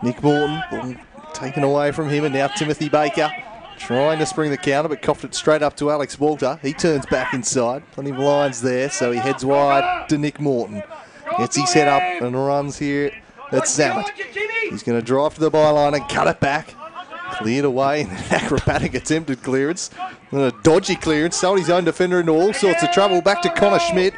Nick Morton, ball taken away from him, and now Timothy Baker trying to spring the counter but coughed it straight up to Alex Walter. He turns back inside. Plenty of lines there, so he heads wide to Nick Morton. Gets his head up and runs here at Zammit. He's going to drive to the byline and cut it back. Cleared away in an acrobatic attempted clearance. And a dodgy clearance. Sold his own defender into all sorts of trouble. Back to Connor Schmidt.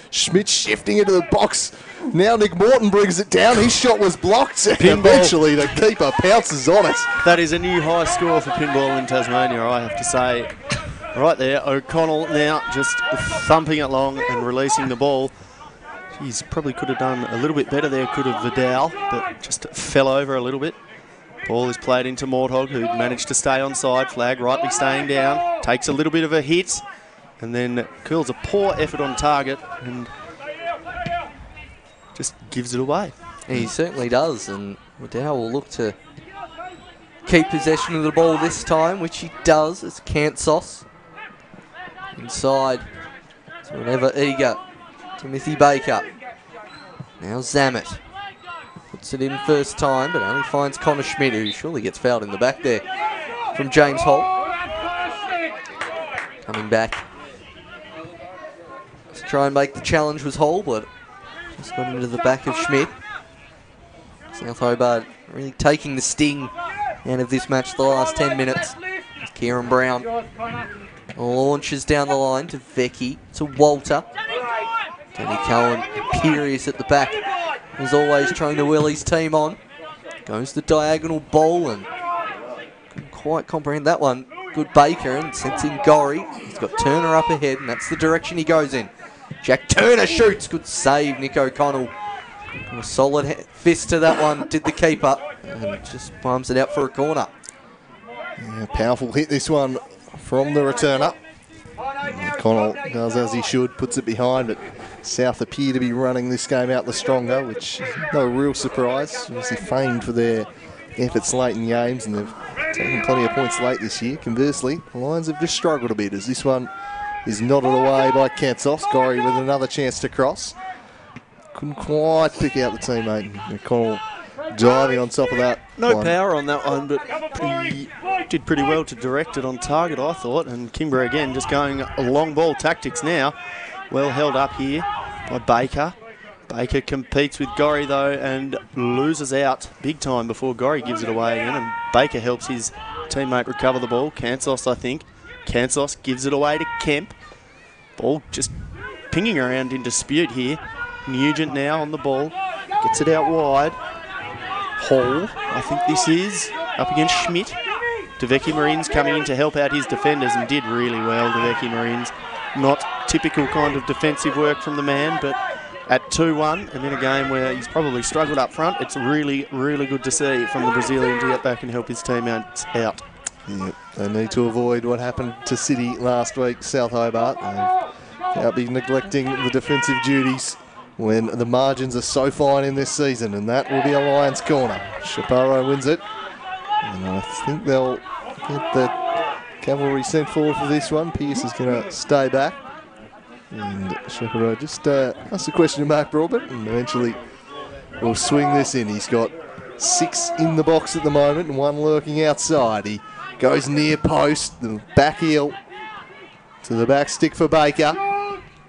Schmidt shifting into the box. Now Nick Morton brings it down. His shot was blocked. And eventually the keeper pounces on it. That is a new high score for pinball in Tasmania, I have to say. Right there, O'Connell now just thumping it long and releasing the ball. He's probably could have done a little bit better there, could have Vidal, but just fell over a little bit. Ball is played into Morthog, who managed to stay on side. Flag rightly staying down. Takes a little bit of a hit, and then curls a poor effort on target and just gives it away. He certainly does, and Vidal will look to keep possession of the ball this time, which he does. It's Kansos. Inside. So whenever eager. Timothy Baker. Now Zammit. Puts it in first time, but only finds Connor Schmidt, who surely gets fouled in the back there from James Holt. Coming back. Let's try and make the challenge was Holt, but just got into the back of Schmidt. South Hobart really taking the sting out of this match the last 10 minutes. Kieran Brown launches down the line to Vecchi, to Walter. Danny Cohen imperious at the back, as always trying to will his team on. Goes the diagonal bowl and couldn't quite comprehend that one. Good Baker and sends in Gorry. He's got Turner up ahead and that's the direction he goes in. Jack Turner shoots. Good save, Nick O'Connell. A solid fist to that one, did the keeper, and just palms it out for a corner. Yeah, powerful hit this one from the returner. O'Connell does as he should, puts it behind, but South appear to be running this game out the stronger, which is no real surprise. Obviously famed for their efforts late in games, and they've taken plenty of points late this year. Conversely, the Lions have just struggled a bit as this one is nodded away by Kansos. Gorry with another chance to cross. Couldn't quite pick out the teammate. O'Connell diving on top of that. No power on that one, but he did pretty well to direct it on target, I thought. And Kingborough again just going long ball tactics now. Well held up here by Baker. Baker competes with Gorry though and loses out big time before Gorry gives it away again. And Baker helps his teammate recover the ball. Kansos, I think. Kansos gives it away to Kemp. Ball just pinging around in dispute here. Nugent now on the ball. Gets it out wide. Hall, I think this is, up against Schmidt. Deveki Marins coming in to help out his defenders and did really well, Deveki Marins. Not typical kind of defensive work from the man, but at 2-1 and in a game where he's probably struggled up front, it's really, really good to see from the Brazilian to get back and help his teammates out. Yep, they need to avoid what happened to City last week, South Hobart. They can't be neglecting the defensive duties when the margins are so fine in this season, and that will be a Lions corner. Chaparro wins it, and I think they'll get the cavalry sent forward for this one. Pearce is going to stay back. And Shepherd just asked a question to Mark Broadbent and eventually will swing this in. He's got 6 in the box at the moment and 1 lurking outside. He goes near post, the back heel to the back stick for Baker.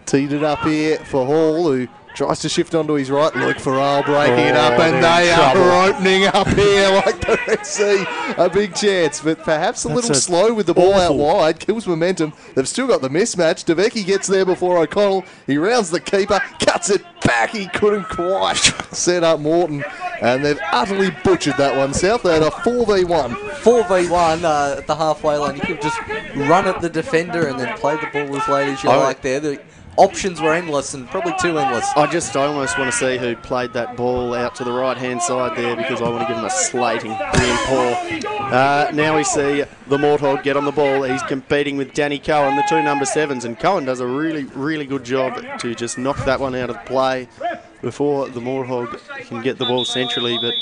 Teed it up here for Hall, who tries to shift onto his right. Luke Farrell breaking it up, and they are opening up here like the Red Sea. A big chance, but perhaps a little slow with the ball out wide. Kills momentum. They've still got the mismatch. DeVecchi gets there before O'Connell. He rounds the keeper, cuts it back. He couldn't quite set up Morton, and they've utterly butchered that one. South, they had a 4v1. 4v1 at the halfway line. You could just run at the defender and then play the ball as late as you like there. The options were endless and probably too endless. I almost want to see who played that ball out to the right-hand side there, because I want to give him a slating. Being poor. Now we see the Morthog get on the ball. He's competing with Danny Cohen, the 2 number 7s, and Cohen does a really, really good job to just knock that one out of play before the Morthog can get the ball centrally. But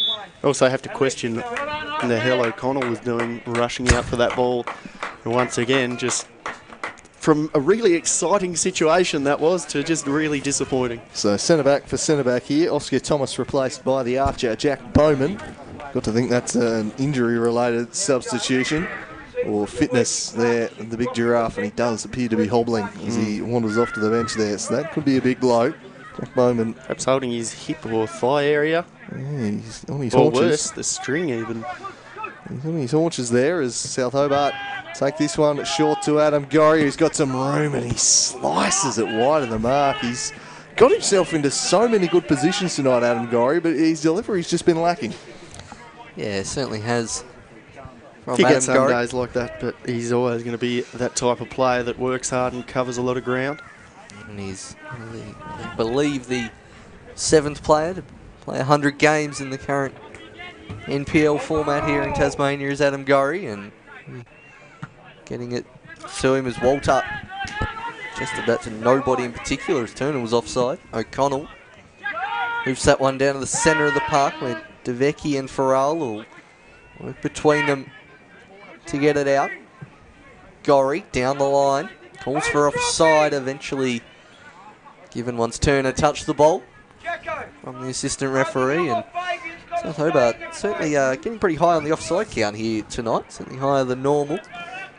I also have to question what the hell O'Connell was doing rushing out for that ball. And once again, just from a really exciting situation that was to just really disappointing. So centre-back for centre-back here. Oscar Thomas replaced by the archer, Jack Bowman. Got to think that's an injury-related substitution. Or fitness there, the big giraffe, and he does appear to be hobbling as he wanders off to the bench there. So that could be a big blow. Jack Bowman. Perhaps holding his hip or thigh area. Yeah, he's on his or haunches. Worse, the string even. He's on his haunches there as South Hobart take this one short to Adam Gorry, who's got some room, and he slices it wide of the mark. He's got himself into so many good positions tonight, Adam Gorry, but his delivery's just been lacking. Yeah, certainly has. He gets some days like that, but he's always going to be that type of player that works hard and covers a lot of ground. And he's, I believe, the 7th player to play 100 games in the current NPL format here in Tasmania is Adam Gorry, and getting it to him as Walter just about to nobody in particular. His Turner was offside. O'Connell moves that one down to the centre of the park where DeVecchi and Farrell will work between them to get it out. Gorry down the line, calls for offside, eventually given once Turner touched the ball from the assistant referee, and South Hobart certainly getting pretty high on the offside count here tonight, certainly higher than normal.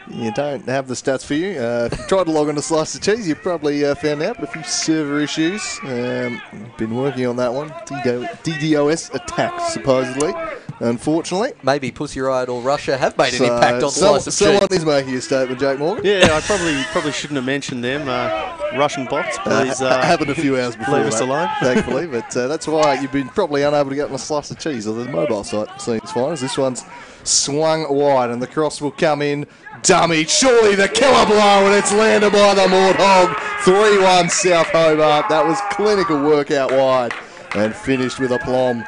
You don't have the stats for you. If you tried to log on to Slice of Cheese, you probably found out, but a few server issues. Been working on that one. DDoS attack, supposedly. Unfortunately. Maybe Pussy Riot or Russia have made an impact on Slice of Cheese. Someone is making a statement, Jake Morgan. Yeah, I probably shouldn't have mentioned them. Russian bots, please. Happened a few hours before. Leave us alone. Thankfully, but that's why you've been probably unable to get on a Slice of Cheese or the mobile site. Seems fine, as this one's swung wide, and the cross will come in. Dummy, surely the killer blow, and it's landed by the Morthog. 3-1 South Hobart. That was clinical work out wide and finished with aplomb.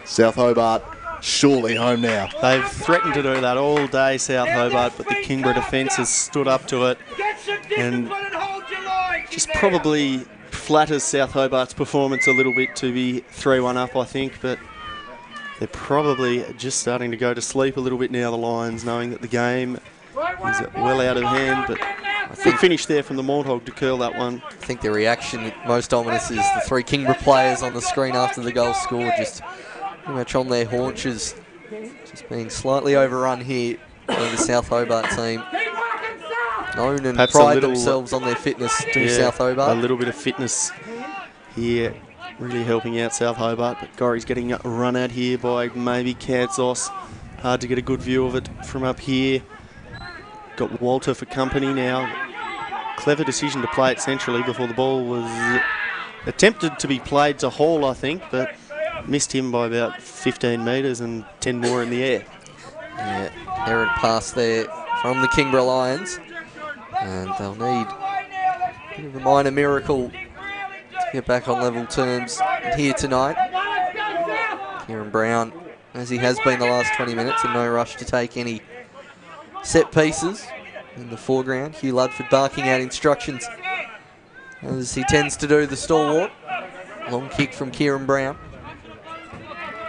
South Hobart surely home now. They've threatened to do that all day, South Hobart, but the Kingborough defence has stood up to it and just probably flatters South Hobart's performance a little bit to be 3-1 up, I think, but they're probably just starting to go to sleep a little bit now, the Lions, knowing that the game is well out of hand, but I think finish there from the Morthog to curl that one. I think the reaction most ominous is the 3 Kingborough players on the screen after the goal scored, just pretty much on their haunches, just being slightly overrun here by the South Hobart team. Known and pride themselves on their fitness to South Hobart. A little bit of fitness here, really helping out South Hobart, but Gorry's getting run out here by maybe Katzos. Hard to get a good view of it from up here. Got Walter for company now. Clever decision to play it centrally before the ball was attempted to be played to Hall, I think, but missed him by about 15 metres and 10 more in the air. Yeah, errant pass there from the Kingborough Lions, and they'll need a bit of a minor miracle to get back on level terms here tonight. Kieran Brown, as he has been the last 20 minutes, in no rush to take any set pieces in the foreground. Hugh Ludford barking out instructions, as he tends to do, the stalwart. Long kick from Kieran Brown.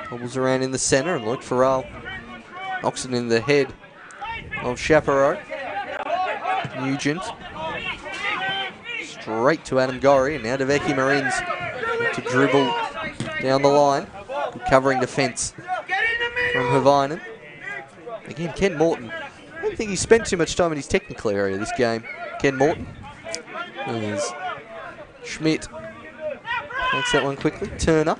Bobbles around in the centre, and Luke Farrell knocks it in the head of Chaparro. Nugent. Straight to Adam Gorry, and now to Vecchi Marines to dribble down the line. Good covering defence from Havainen. Again, Ken Morton. I don't think he spent too much time in his technical area this game. Ken Morton. There's Schmidt. Takes that one quickly. Turner.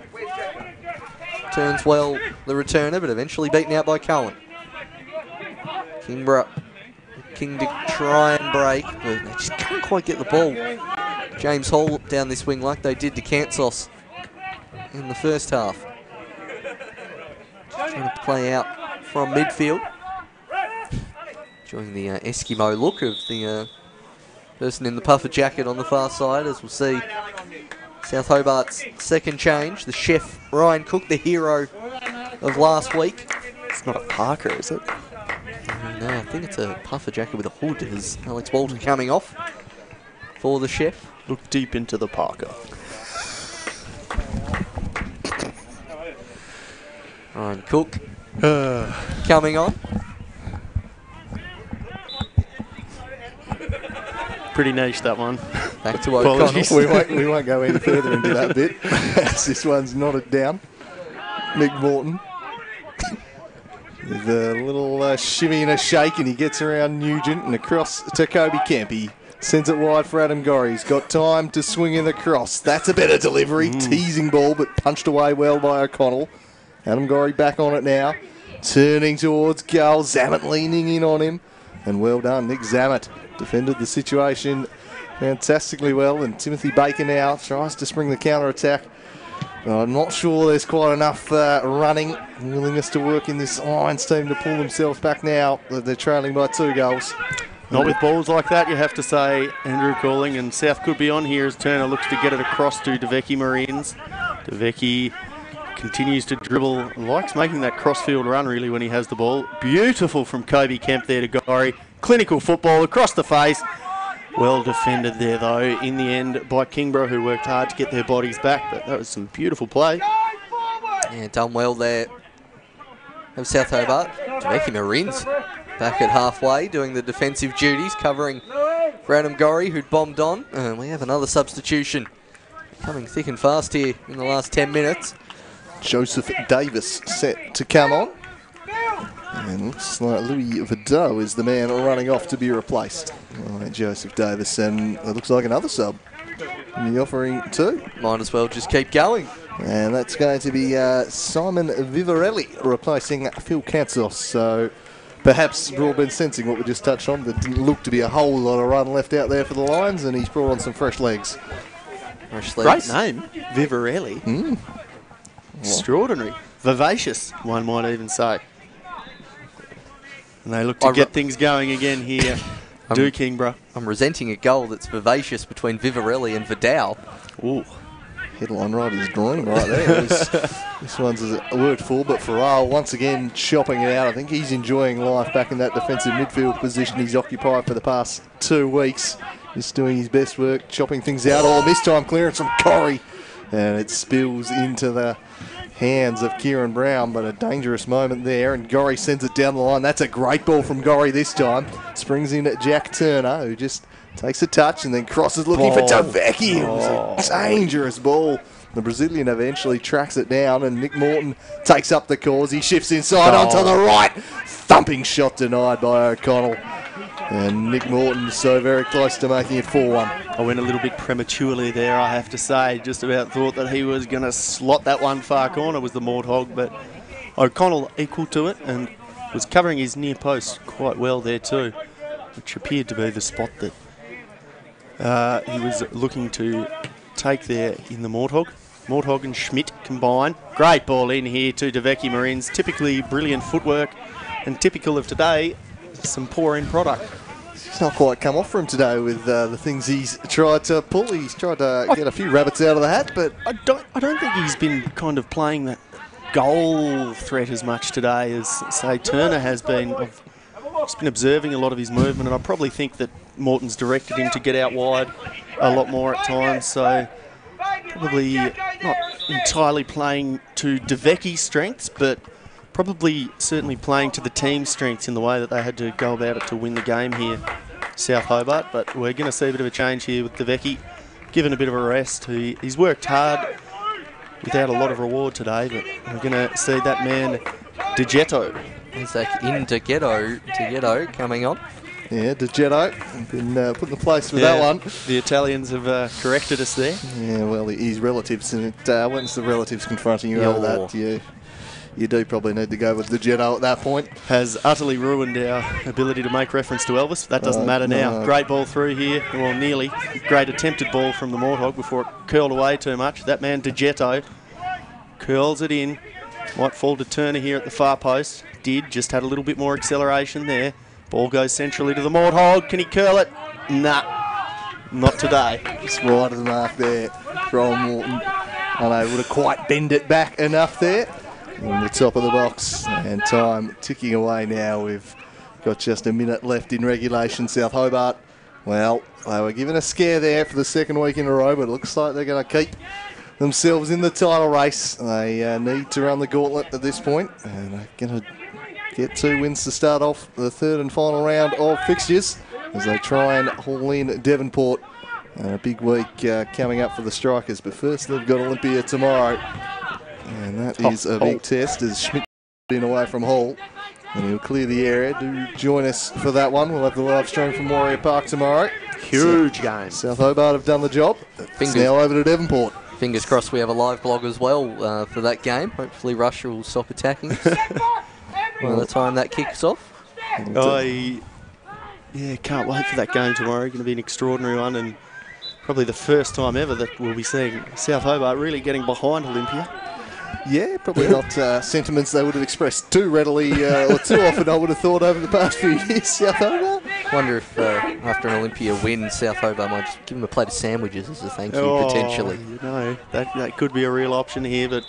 Turns well, the returner, but eventually beaten out by Cohen. Kingborough looking to try and break, but they just can't quite get the ball. James Hall down this wing like they did to Kansos in the first half. Just trying to play out from midfield. Enjoying the Eskimo look of the person in the puffer jacket on the far side, as we'll see South Hobart's second change. The chef, Ryan Cook, the hero of last week. It's not a Parker, is it? No, I think it's a puffer jacket with a hood. Is Alex Walton coming off for the chef? Look deep into the Parker. Ryan Cook coming on. Pretty niche, that one. Back to O'Connell. We won't go any further into that bit, as this one's knotted down. Nick Morton with a little shimmy and a shake, and he gets around Nugent and across to Kobe Kemp. He sends it wide for Adam Gorry. He's got time to swing in the cross. That's a better delivery. Teasing ball, but punched away well by O'Connell. Adam Gorry back on it now. Turning towards goal. Zammit leaning in on him. And well done, Nick Zammit. Defended the situation fantastically well, and Timothy Baker now tries to spring the counter-attack. I'm not sure there's quite enough running willingness to work in this Lions team to pull themselves back now that they're trailing by 2 goals. Not with balls like that, you have to say, Andrew Calling, and South could be on here as Turner looks to get it across to DeVecchi Marines. DeVecchi continues to dribble, likes making that crossfield run really when he has the ball. Beautiful from Kobe Kemp there to Gorry. Clinical football across the face. Well defended there though in the end by Kingborough, who worked hard to get their bodies back, but that was some beautiful play. Yeah, done well there of South Hobart. DeVecchi Marines back at halfway doing the defensive duties, covering for Adam Gorry, who'd bombed on. And we have another substitution coming thick and fast here in the last 10 minutes. Joseph Davis set to come on. And looks like Louis Vidot is the man running off to be replaced by Joseph Davis. And it looks like another sub in the offering too. Might as well just keep going. And that's going to be Simon Vivarelli replacing Phil Kansos. So perhaps Broadbent sensing what we just touched on. There didn't look to be a whole lot of run left out there for the Lions, and he's brought on some fresh legs. Fresh legs. Great name, Vivarelli. Extraordinary. Vivacious, one might even say. And they look to get things going again here. Do Kingborough. I'm resenting a goal that's vivacious between Vivarelli and Vidal. Ooh. Headline writer's drawing right there. This one's worked full, but Farrell once again chopping it out. I think he's enjoying life back in that defensive midfield position he's occupied for the past 2 weeks. Just doing his best work, chopping things out. Oh, this time clearance from Corrie. And it spills into the hands of Kieran Brown, but a dangerous moment there, and Gorry sends it down the line. That's a great ball from Gorry this time. Springs in at Jack Turner, who just takes a touch and then crosses looking for DeVecchi. It was a dangerous ball. The Brazilian eventually tracks it down, and Nick Morton takes up the cause. He shifts inside onto the right. Thumping shot denied by O'Connell. And Nick Morton so very close to making it 4-1. I went a little bit prematurely there, I have to say. Just about thought that he was going to slot that one far corner, was the Mordhog, but O'Connell equal to it and was covering his near post quite well there too, which appeared to be the spot that he was looking to take there in the Mordhog. Mordhog and Schmidt combine. Great ball in here to DeVecchi Marines. Typically brilliant footwork, and typical of today, some poor end product. It's not quite come off for him today with the things he's tried to pull. He's tried to get a few rabbits out of the hat, but I don't think he's been kind of playing that goal threat as much today as, say, Turner has been. I've just been observing a lot of his movement, and I probably think that Morton's directed him to get out wide a lot more at times, so probably not entirely playing to DeVecchi's strengths, but probably certainly playing to the team's strengths in the way that they had to go about it to win the game here, South Hobart. But we're going to see a bit of a change here with Devecki, given a bit of a rest. He's worked hard without a lot of reward today, but we're going to see that man, DeGetto. Isaac in DeGetto coming on. Yeah, DeGetto been put in the place with that one. The Italians have corrected us there. Yeah, well, his relatives, and once the relatives confronting you over that, you do probably need to go with DeGetto at that point. Has utterly ruined our ability to make reference to Elvis. That doesn't matter now. Great ball through here, well, nearly. Great attempted ball from the Morthog before it curled away too much. That man, DeGetto, curls it in. Might fall to Turner here at the far post. Just had a little bit more acceleration there. Ball goes centrally to the Morthog. Can he curl it? Nah, not today. Just wide of the mark there from Morton. Unable to quite bend it back enough there. In the top of the box, and time ticking away now. We've got just a minute left in regulation. South Hobart, well, they were given a scare there for the second week in a row, but it looks like they're going to keep themselves in the title race. They need to run the gauntlet at this point, and they're going to get 2 wins to start off the third and final round of fixtures as they try and haul in Devonport. A big week coming up for the Strikers, but first they've got Olympia tomorrow. And that is a big test as Schmidt in away from Hall. And he'll clear the area. Do join us for that one. We'll have the live stream from Warrior Park tomorrow. Huge game. South Hobart have done the job. It's now over to Devonport. Fingers crossed we have a live blog as well for that game. Hopefully Russia will stop attacking us by the time that kicks off. Can't wait for that game tomorrow. Going to be an extraordinary one, and probably the first time ever that we'll be seeing South Hobart really getting behind Olympia. Yeah, probably not sentiments they would have expressed too readily or too often, I would have thought, over the past few years, South Hobart. I wonder if after an Olympia win, South Hobart might just give them a plate of sandwiches as a thank you, potentially. You know, that could be a real option here, but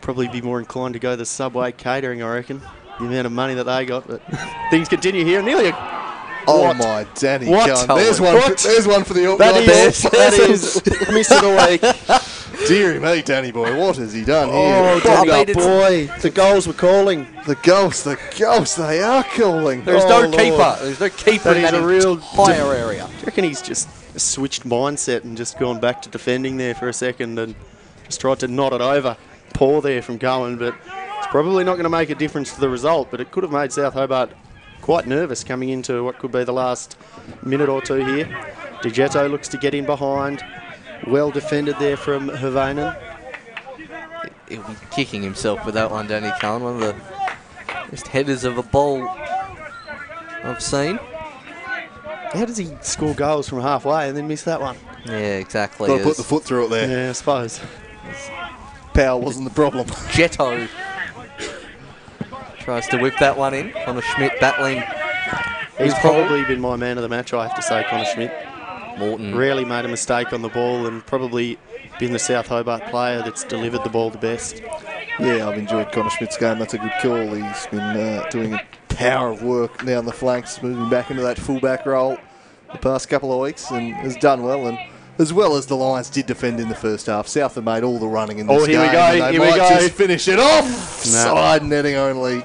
probably be more inclined to go the Subway catering, I reckon. The amount of money that they got, but things continue here. Nearly my Danny What? Gunn. There's one for the Orc That is miss of the week. Deary me, Danny boy, what has he done here? Oh, Danny boy, the goals were calling. The ghosts, they are calling. There's no keeper. There's no keeper in that a real higher area. Do you reckon he's just switched mindset and just gone back to defending there for a second and just tried to knot it over? Poor there from going, but it's probably not going to make a difference to the result, but it could have made South Hobart quite nervous coming into what could be the last minute or two here. DeGetto looks to get in behind. Well defended there from Havainen. He'll be kicking himself with that one, Danny Cullen. One of the best headers of a ball I've seen. How does he score goals from halfway and then miss that one? Yeah, exactly. Got to put the foot through it there. Yeah, I suppose. Power wasn't the problem. Jetto tries to whip that one in. Connor Schmidt battling. He's probably been my man of the match, I have to say, Connor Schmidt. Morton Rarely made a mistake on the ball and probably been the South Hobart player that's delivered the ball the best. Yeah, I've enjoyed Connor Schmidt's game. That's a good call. He's been doing a power of work down the flanks, moving back into that fullback role the past couple of weeks, and has done well. And as well as the Lions did defend in the first half, South have made all the running in this game. Here we go. They might just finish it off. Side netting only.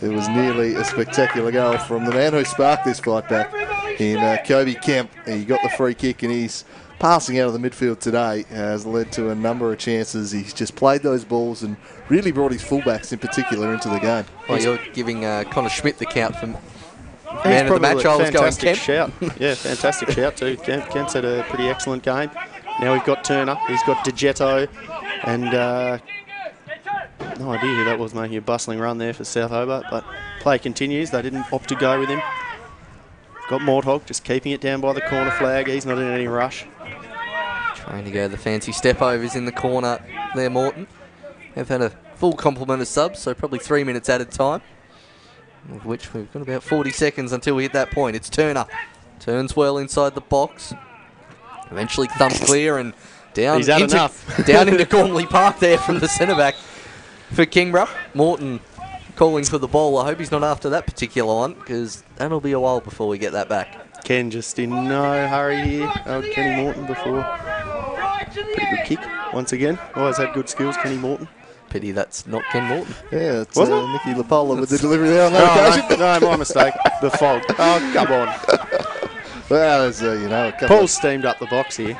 It was nearly a spectacular goal from the man who sparked this fight back in Kobe Kemp. He got the free kick, and his passing out of the midfield today has led to a number of chances. He's just played those balls and really brought his fullbacks in particular into the game. Well, you're giving Connor Schmidt the count for man of the match. I was going Kemp. Shout. Yeah, fantastic shout too. Kemp's had a pretty excellent game. Now we've got Turner. He's got DeGetto, and no idea who that was making a bustling run there for South Hobart, but play continues. They didn't opt to go with him. Got Morthog just keeping it down by the corner flag. He's not in any rush. Trying to go the fancy step overs in the corner there, Morton. They've had a full complement of subs, so probably 3 minutes added time, of which we've got about 40 seconds until we hit that point. It's Turner. Turns well inside the box. Eventually thumbs clear and down into Gormley Park there from the centre back for Kingborough. Morton calling for the ball. I hope he's not after that particular one, because that'll be a while before we get that back. Ken just in no hurry here. Oh, Kenny Morton before. Pretty good kick once again. Always had good skills, Kenny Morton. Pity that's not Ken Morton. Yeah, it's Was it? Nicky Lapola with the delivery there on that occasion. No, my mistake. The fog. Oh, come on. Well, there's, a couple Paul's steamed up the box here.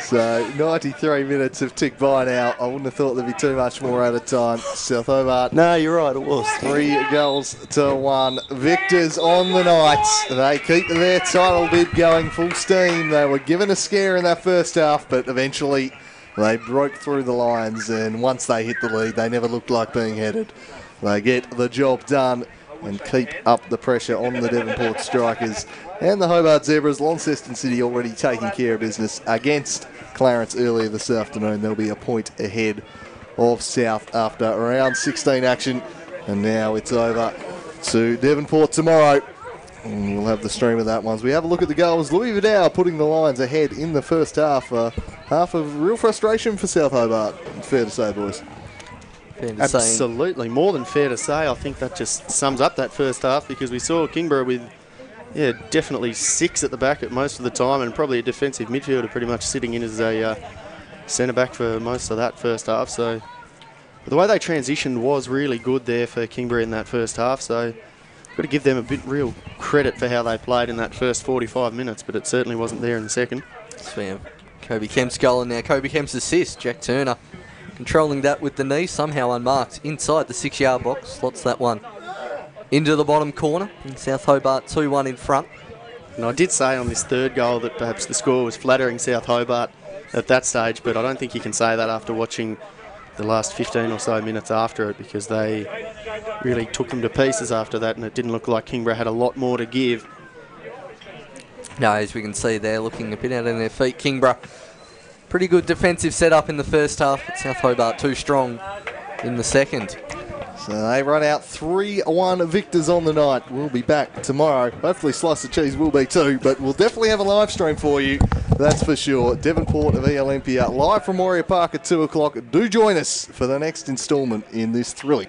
So 93 minutes have ticked by now. I wouldn't have thought there'd be too much more out of time. South Hobart. No, you're right, it was. 3 goals to 1. Victors on the night. They keep their title bid going full steam. They were given a scare in that first half, but eventually they broke through the lines, and once they hit the lead, they never looked like being headed. They get the job done and keep up the pressure on the Devonport Strikers. And the Hobart Zebras, Launceston City already taking care of business against Clarence earlier this afternoon. They'll be a point ahead of South after round 16 action. And now it's over to Devonport tomorrow. And we'll have the stream of that once we have a look at the goals. Louis Vidal putting the Lions ahead in the first half. Half of real frustration for South Hobart. Fair to say, boys. Absolutely. More than fair to say. I think that just sums up that first half, because we saw Kingborough with, definitely 6 at the back at most of the time, and probably a defensive midfielder pretty much sitting in as a centre-back for most of that first half. So the way they transitioned was really good there for Kingborough in that first half. So got to give them a bit real credit for how they played in that first 45 minutes, but it certainly wasn't there in the second. So Kobe Kemp's goal, and now Kobe Kemp's assist. Jack Turner controlling that with the knee, somehow unmarked, inside the 6-yard box. Slots that one into the bottom corner. And South Hobart 2-1 in front. And I did say on this third goal that perhaps the score was flattering South Hobart at that stage, but I don't think you can say that after watching the last 15 or so minutes after it, because they really took them to pieces after that, and it didn't look like Kingborough had a lot more to give. No, as we can see, they're looking a bit out on their feet. Kingborough, pretty good defensive setup in the first half, but South Hobart too strong in the second. So they run out 3-1 victors on the night. We'll be back tomorrow. Hopefully Slice of Cheese will be too, but we'll definitely have a live stream for you. That's for sure. Devonport of Olympia live from Warrior Park at 2 o'clock. Do join us for the next instalment in this thrilling